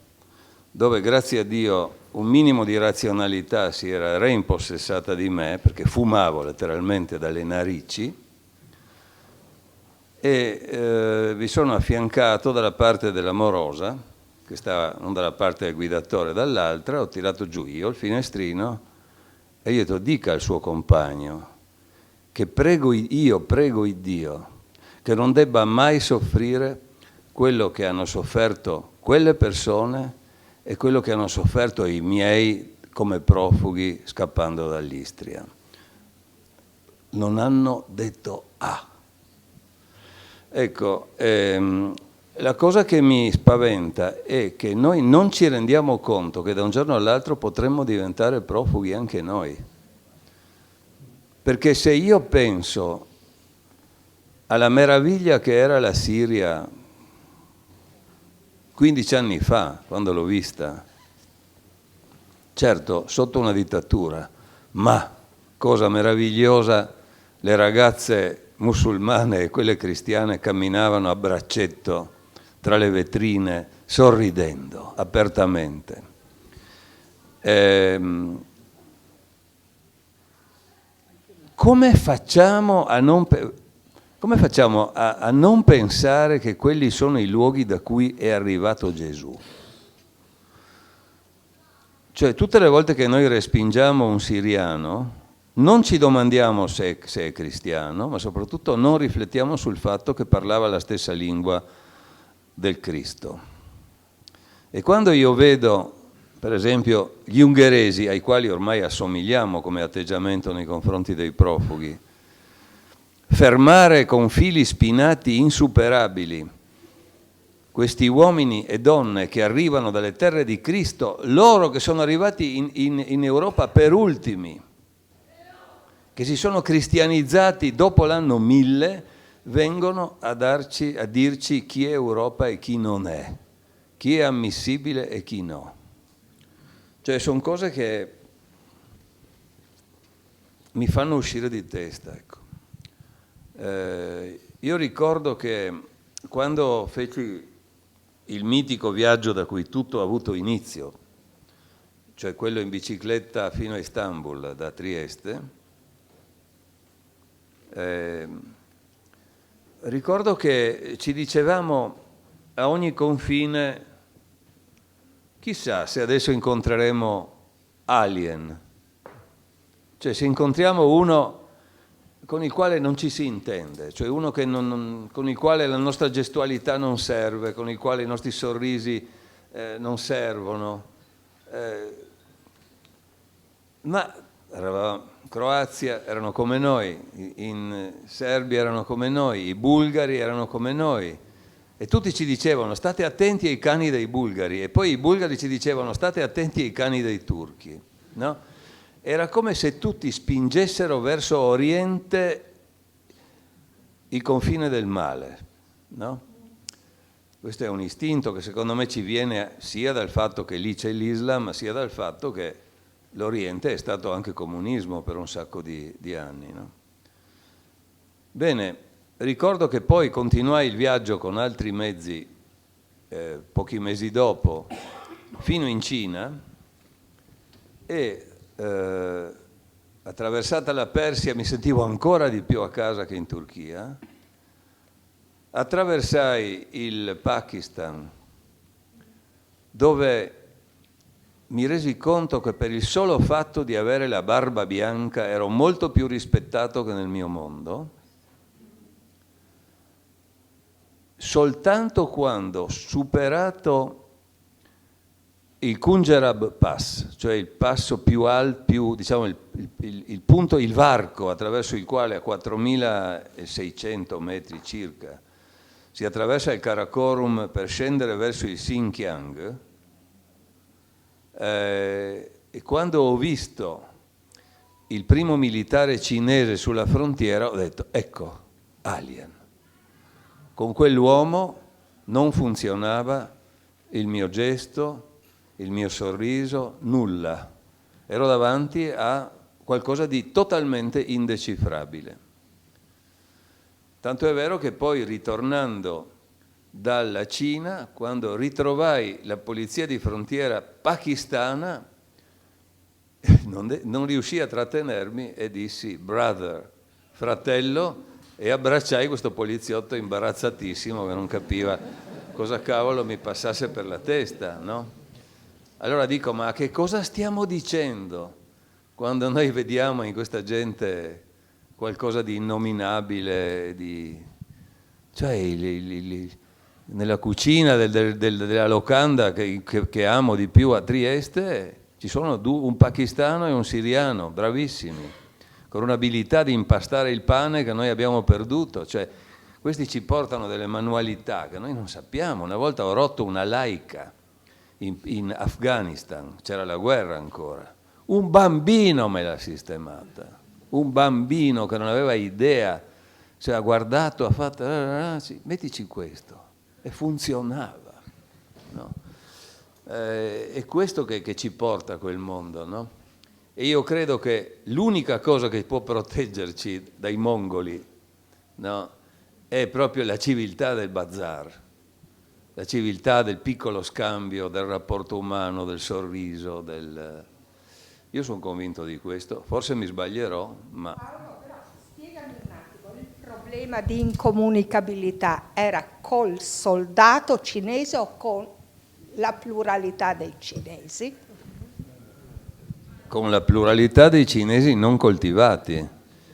dove grazie a Dio un minimo di razionalità si era reimpossessata di me, perché fumavo letteralmente dalle narici, e vi sono affiancato dalla parte dell'amorosa, che stava non dalla parte del guidatore, dall'altra, ho tirato giù io il finestrino e gli ho detto: dica al suo compagno che prego il Dio che non debba mai soffrire quello che hanno sofferto quelle persone e quello che hanno sofferto i miei come profughi scappando dall'Istria. Non hanno detto A. Ecco, la cosa che mi spaventa è che noi non ci rendiamo conto che da un giorno all'altro potremmo diventare profughi anche noi. Perché se io penso alla meraviglia che era la Siria 15 anni fa, quando l'ho vista, certo sotto una dittatura, ma cosa meravigliosa, le ragazze musulmane e quelle cristiane camminavano a braccetto tra le vetrine, sorridendo apertamente. Come facciamo a non pensare che quelli sono i luoghi da cui è arrivato Gesù? Cioè, tutte le volte che noi respingiamo un siriano, non ci domandiamo se è cristiano, ma soprattutto non riflettiamo sul fatto che parlava la stessa lingua del Cristo. E quando io vedo, per esempio, gli ungheresi, ai quali ormai assomigliamo come atteggiamento nei confronti dei profughi, fermare con fili spinati insuperabili questi uomini e donne che arrivano dalle terre di Cristo, loro che sono arrivati in Europa per ultimi, che si sono cristianizzati dopo l'anno 1000, vengono a dirci chi è Europa e chi non è, chi è ammissibile e chi no. Cioè sono cose che mi fanno uscire di testa, ecco. Io ricordo che quando feci il mitico viaggio da cui tutto ha avuto inizio, cioè quello in bicicletta fino a Istanbul da Trieste, ricordo che ci dicevamo a ogni confine: chissà se adesso incontreremo alien, cioè se incontriamo uno con il quale non ci si intende, cioè uno che con il quale la nostra gestualità non serve, con il quale i nostri sorrisi non servono. Ma eravamo in Croazia, erano come noi, in Serbia erano come noi, i bulgari erano come noi, e tutti ci dicevano: state attenti ai cani dei bulgari, e poi i bulgari ci dicevano: state attenti ai cani dei turchi, no? era come se tutti spingessero verso Oriente il confine del male, no? Questo è un istinto che secondo me ci viene sia dal fatto che lì c'è l'Islam, sia dal fatto che l'Oriente è stato anche comunismo per un sacco di anni, no? Bene, ricordo che poi continuai il viaggio con altri mezzi pochi mesi dopo fino in Cina e attraversata la Persia mi sentivo ancora di più a casa che in Turchia. Attraversai il Pakistan, dove mi resi conto che per il solo fatto di avere la barba bianca ero molto più rispettato che nel mio mondo, soltanto quando, superato il Kunjarab Pass, cioè il passo più alto, diciamo il punto, il varco attraverso il quale a 4.600 metri circa si attraversa il Karakorum per scendere verso il Xinjiang, e quando ho visto il primo militare cinese sulla frontiera ho detto, ecco, alien. Con quell'uomo non funzionava il mio gesto, il mio sorriso, nulla. Ero davanti a qualcosa di totalmente indecifrabile. Tanto è vero che poi, ritornando dalla Cina, quando ritrovai la polizia di frontiera pakistana, non riuscii a trattenermi e dissi brother, fratello, e abbracciai questo poliziotto imbarazzatissimo che non capiva cosa cavolo mi passasse per la testa, no? Allora dico, ma che cosa stiamo dicendo quando noi vediamo in questa gente qualcosa di innominabile, cioè nella cucina della locanda che amo di più a Trieste ci sono un pakistano e un siriano, bravissimi, con un'abilità di impastare il pane che noi abbiamo perduto, cioè questi ci portano delle manualità che noi non sappiamo. Una volta ho rotto una laica in Afghanistan, c'era la guerra ancora, un bambino me l'ha sistemata, un bambino che non aveva idea, cioè ha guardato, ha fatto, sì, mettici questo, e funzionava, no? È questo che ci porta a quel mondo, no? E io credo che l'unica cosa che può proteggerci dai mongoli, no, è proprio la civiltà del bazar, la civiltà del piccolo scambio, del rapporto umano, del sorriso, Io sono convinto di questo, forse mi sbaglierò, ma... Paolo, però spiegami un attimo, il problema di incomunicabilità era col soldato cinese o con la pluralità dei cinesi? Con la pluralità dei cinesi non coltivati.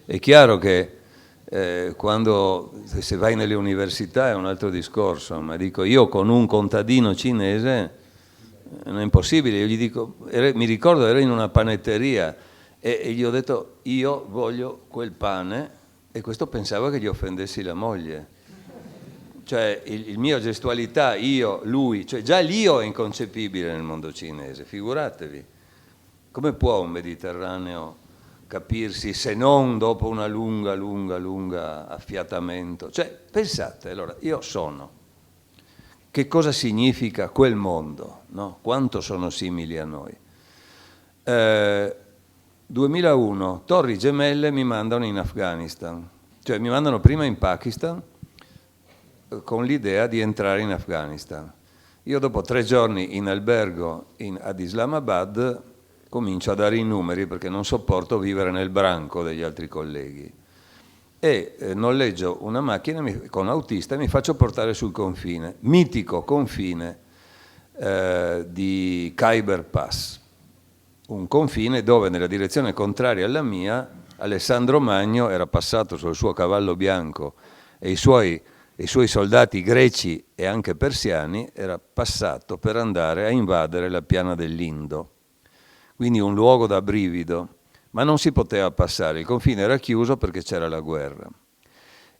È chiaro che se vai nelle università è un altro discorso, ma dico, io con un contadino cinese non è impossibile, io gli dico, mi ricordo ero in una panetteria e gli ho detto io voglio quel pane e questo pensava che gli offendessi la moglie, cioè il mio gestualità, io, lui, cioè già l'io è inconcepibile nel mondo cinese, figuratevi, come può un Mediterraneo capirsi se non dopo una lunga affiatamento, cioè pensate, allora io sono. Che cosa significa quel mondo? No? Quanto sono simili a noi? 2001, Torri Gemelle mi mandano in Afghanistan, cioè mi mandano prima in Pakistan con l'idea di entrare in Afghanistan. Io dopo 3 giorni in albergo ad Islamabad comincio a dare i numeri perché non sopporto vivere nel branco degli altri colleghi. E noleggio una macchina con autista e mi faccio portare sul confine, mitico confine di Khyber Pass, un confine dove nella direzione contraria alla mia Alessandro Magno era passato sul suo cavallo bianco e i suoi soldati greci e anche persiani era passato per andare a invadere la piana dell'Indo, quindi un luogo da brivido. Ma non si poteva passare, il confine era chiuso perché c'era la guerra.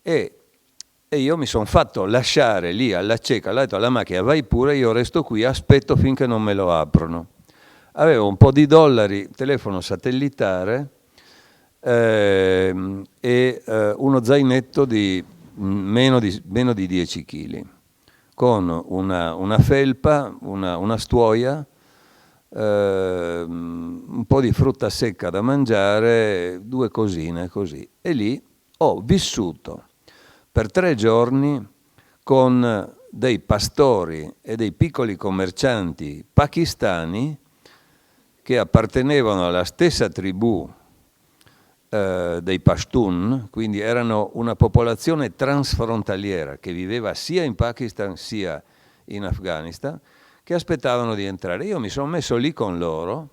E io mi sono fatto lasciare lì alla cieca, ho detto alla macchina vai pure, io resto qui, aspetto finché non me lo aprono. avevo un po' di dollari, telefono satellitare e uno zainetto di meno di 10 kg, con una felpa, una stuoia, un po' di frutta secca da mangiare, 2 cosine così. E lì ho vissuto per 3 giorni con dei pastori e dei piccoli commercianti pakistani che appartenevano alla stessa tribù dei Pashtun, quindi erano una popolazione transfrontaliera che viveva sia in Pakistan sia in Afghanistan, che aspettavano di entrare. Io mi sono messo lì con loro,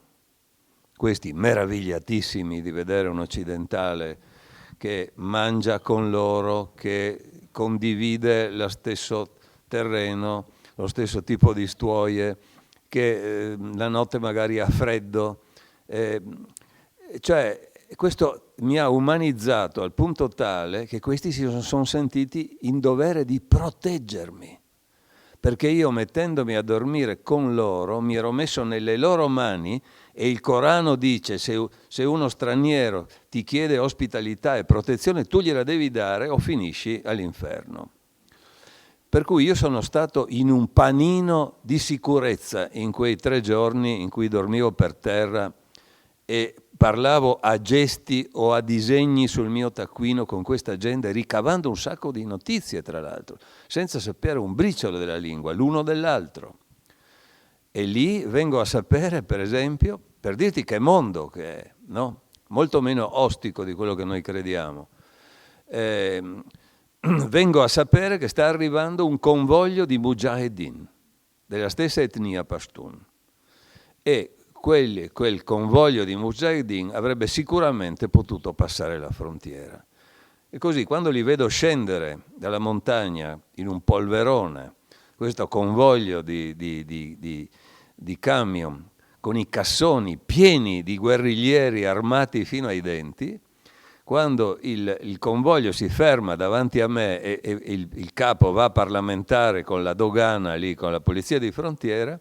questi meravigliatissimi di vedere un occidentale che mangia con loro, che condivide lo stesso terreno, lo stesso tipo di stuoie, che la notte magari ha freddo. Cioè, questo mi ha umanizzato al punto tale che questi si sono sentiti in dovere di proteggermi, perché io, mettendomi a dormire con loro, mi ero messo nelle loro mani, e il Corano dice: se uno straniero ti chiede ospitalità e protezione, tu gliela devi dare o finisci all'inferno. Per cui io sono stato in un panino di sicurezza in quei 3 giorni in cui dormivo per terra e parlavo a gesti o a disegni sul mio taccuino con questa gente, ricavando un sacco di notizie, tra l'altro, senza sapere un briciolo della lingua, l'uno dell'altro. E lì vengo a sapere, per esempio, per dirti che mondo che è, no? Molto meno ostico di quello che noi crediamo. Vengo a sapere che sta arrivando un convoglio di mujahedin, della stessa etnia Pashtun. E quel convoglio di mujahedin avrebbe sicuramente potuto passare la frontiera. E così, quando li vedo scendere dalla montagna in un polverone, questo convoglio di camion con i cassoni pieni di guerriglieri armati fino ai denti, quando il convoglio si ferma davanti a me e il capo va a parlamentare con la dogana lì, con la polizia di frontiera,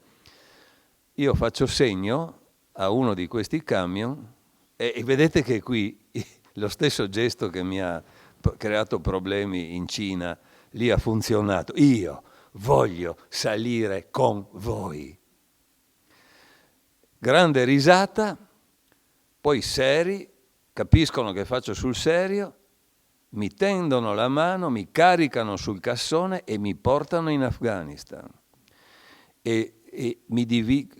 io faccio segno a uno di questi camion e vedete che qui lo stesso gesto che mi ha creato problemi in Cina, lì ha funzionato. Io voglio salire con voi. Grande risata, poi seri, capiscono che faccio sul serio, mi tendono la mano, mi caricano sul cassone e mi portano in Afghanistan. E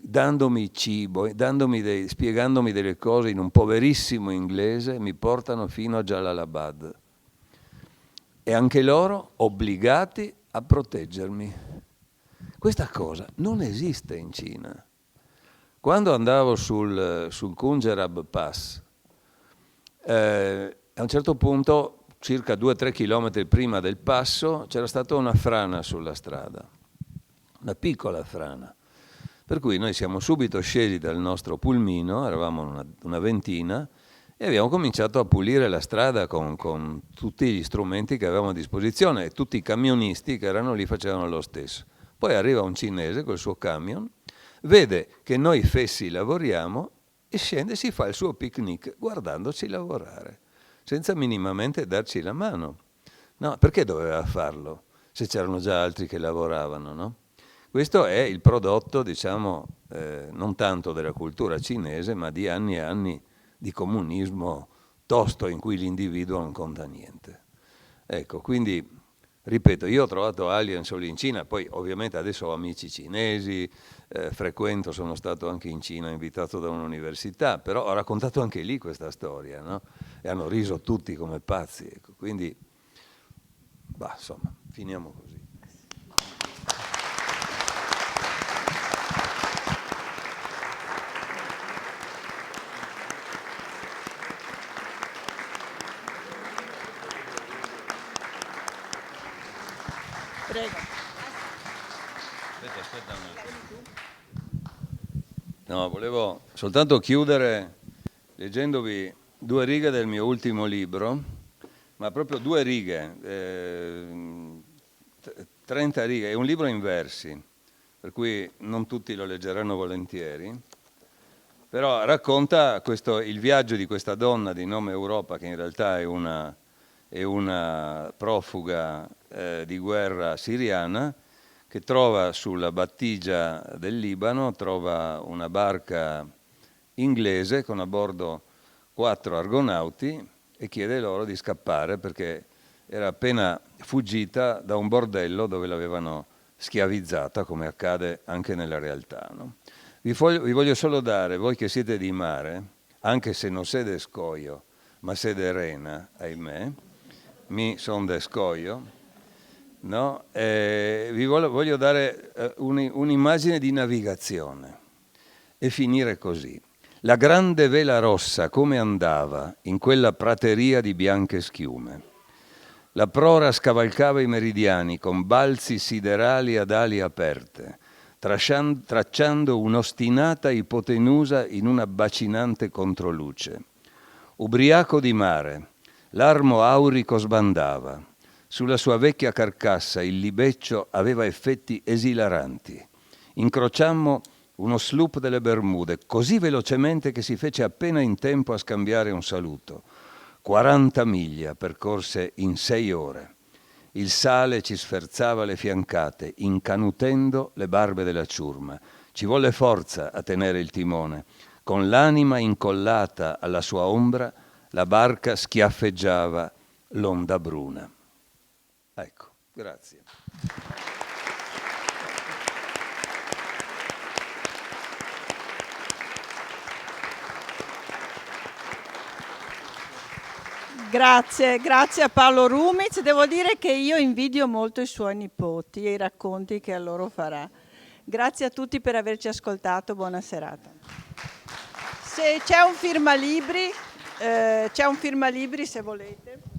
dandomi cibo, spiegandomi delle cose in un poverissimo inglese, mi portano fino a Jalalabad. E anche loro obbligati a proteggermi. Questa cosa non esiste in Cina. Quando andavo sul Khunjerab Pass, a un certo punto, circa 2-3 chilometri prima del passo, c'era stata una frana sulla strada, una piccola frana. Per cui noi siamo subito scesi dal nostro pulmino, eravamo una ventina, e abbiamo cominciato a pulire la strada con tutti gli strumenti che avevamo a disposizione, e tutti i camionisti che erano lì facevano lo stesso. Poi arriva un cinese col suo camion, vede che noi fessi lavoriamo e scende e si fa il suo picnic guardandoci lavorare, senza minimamente darci la mano. No, perché doveva farlo se c'erano già altri che lavoravano, no? Questo è il prodotto, diciamo, non tanto della cultura cinese, ma di anni e anni di comunismo tosto in cui l'individuo non conta niente. Ecco, quindi, ripeto, io ho trovato alien solo in Cina, poi ovviamente adesso ho amici cinesi, frequento, sono stato anche in Cina invitato da un'università, però ho raccontato anche lì questa storia, no? E hanno riso tutti come pazzi, ecco. Quindi, bah, insomma, finiamo così. Prego. Aspetta. No, volevo soltanto chiudere leggendovi 2 righe del mio ultimo libro, ma proprio 2 righe, 30 righe, è un libro in versi, per cui non tutti lo leggeranno volentieri. Però racconta il viaggio di questa donna di nome Europa, che in realtà è una profuga di guerra siriana, che trova sulla battigia del Libano, trova una barca inglese con a bordo 4 argonauti e chiede loro di scappare perché era appena fuggita da un bordello dove l'avevano schiavizzata, come accade anche nella realtà, no? Vi voglio solo dare, voi che siete di mare, anche se non siete scoglio, ma siete rena, ahimè, mi son de scoglio, no? Vi voglio dare un'immagine di navigazione e finire così. La grande vela rossa come andava in quella prateria di bianche schiume. La prora scavalcava i meridiani con balzi siderali ad ali aperte, tracciando un'ostinata ipotenusa in una bacinante controluce. Ubriaco di mare, l'armo aurico sbandava. Sulla sua vecchia carcassa il libeccio aveva effetti esilaranti. Incrociammo uno sloop delle Bermude, così velocemente che si fece appena in tempo a scambiare un saluto. 40 miglia percorse in 6 ore. Il sale ci sferzava le fiancate, incanutendo le barbe della ciurma. Ci volle forza a tenere il timone. Con l'anima incollata alla sua ombra, la barca schiaffeggiava l'onda bruna. Ecco, grazie. Grazie a Paolo Rumic. Devo dire che io invidio molto i suoi nipoti e i racconti che a loro farà. Grazie a tutti per averci ascoltato, buona serata. Se c'è un firmalibri se volete.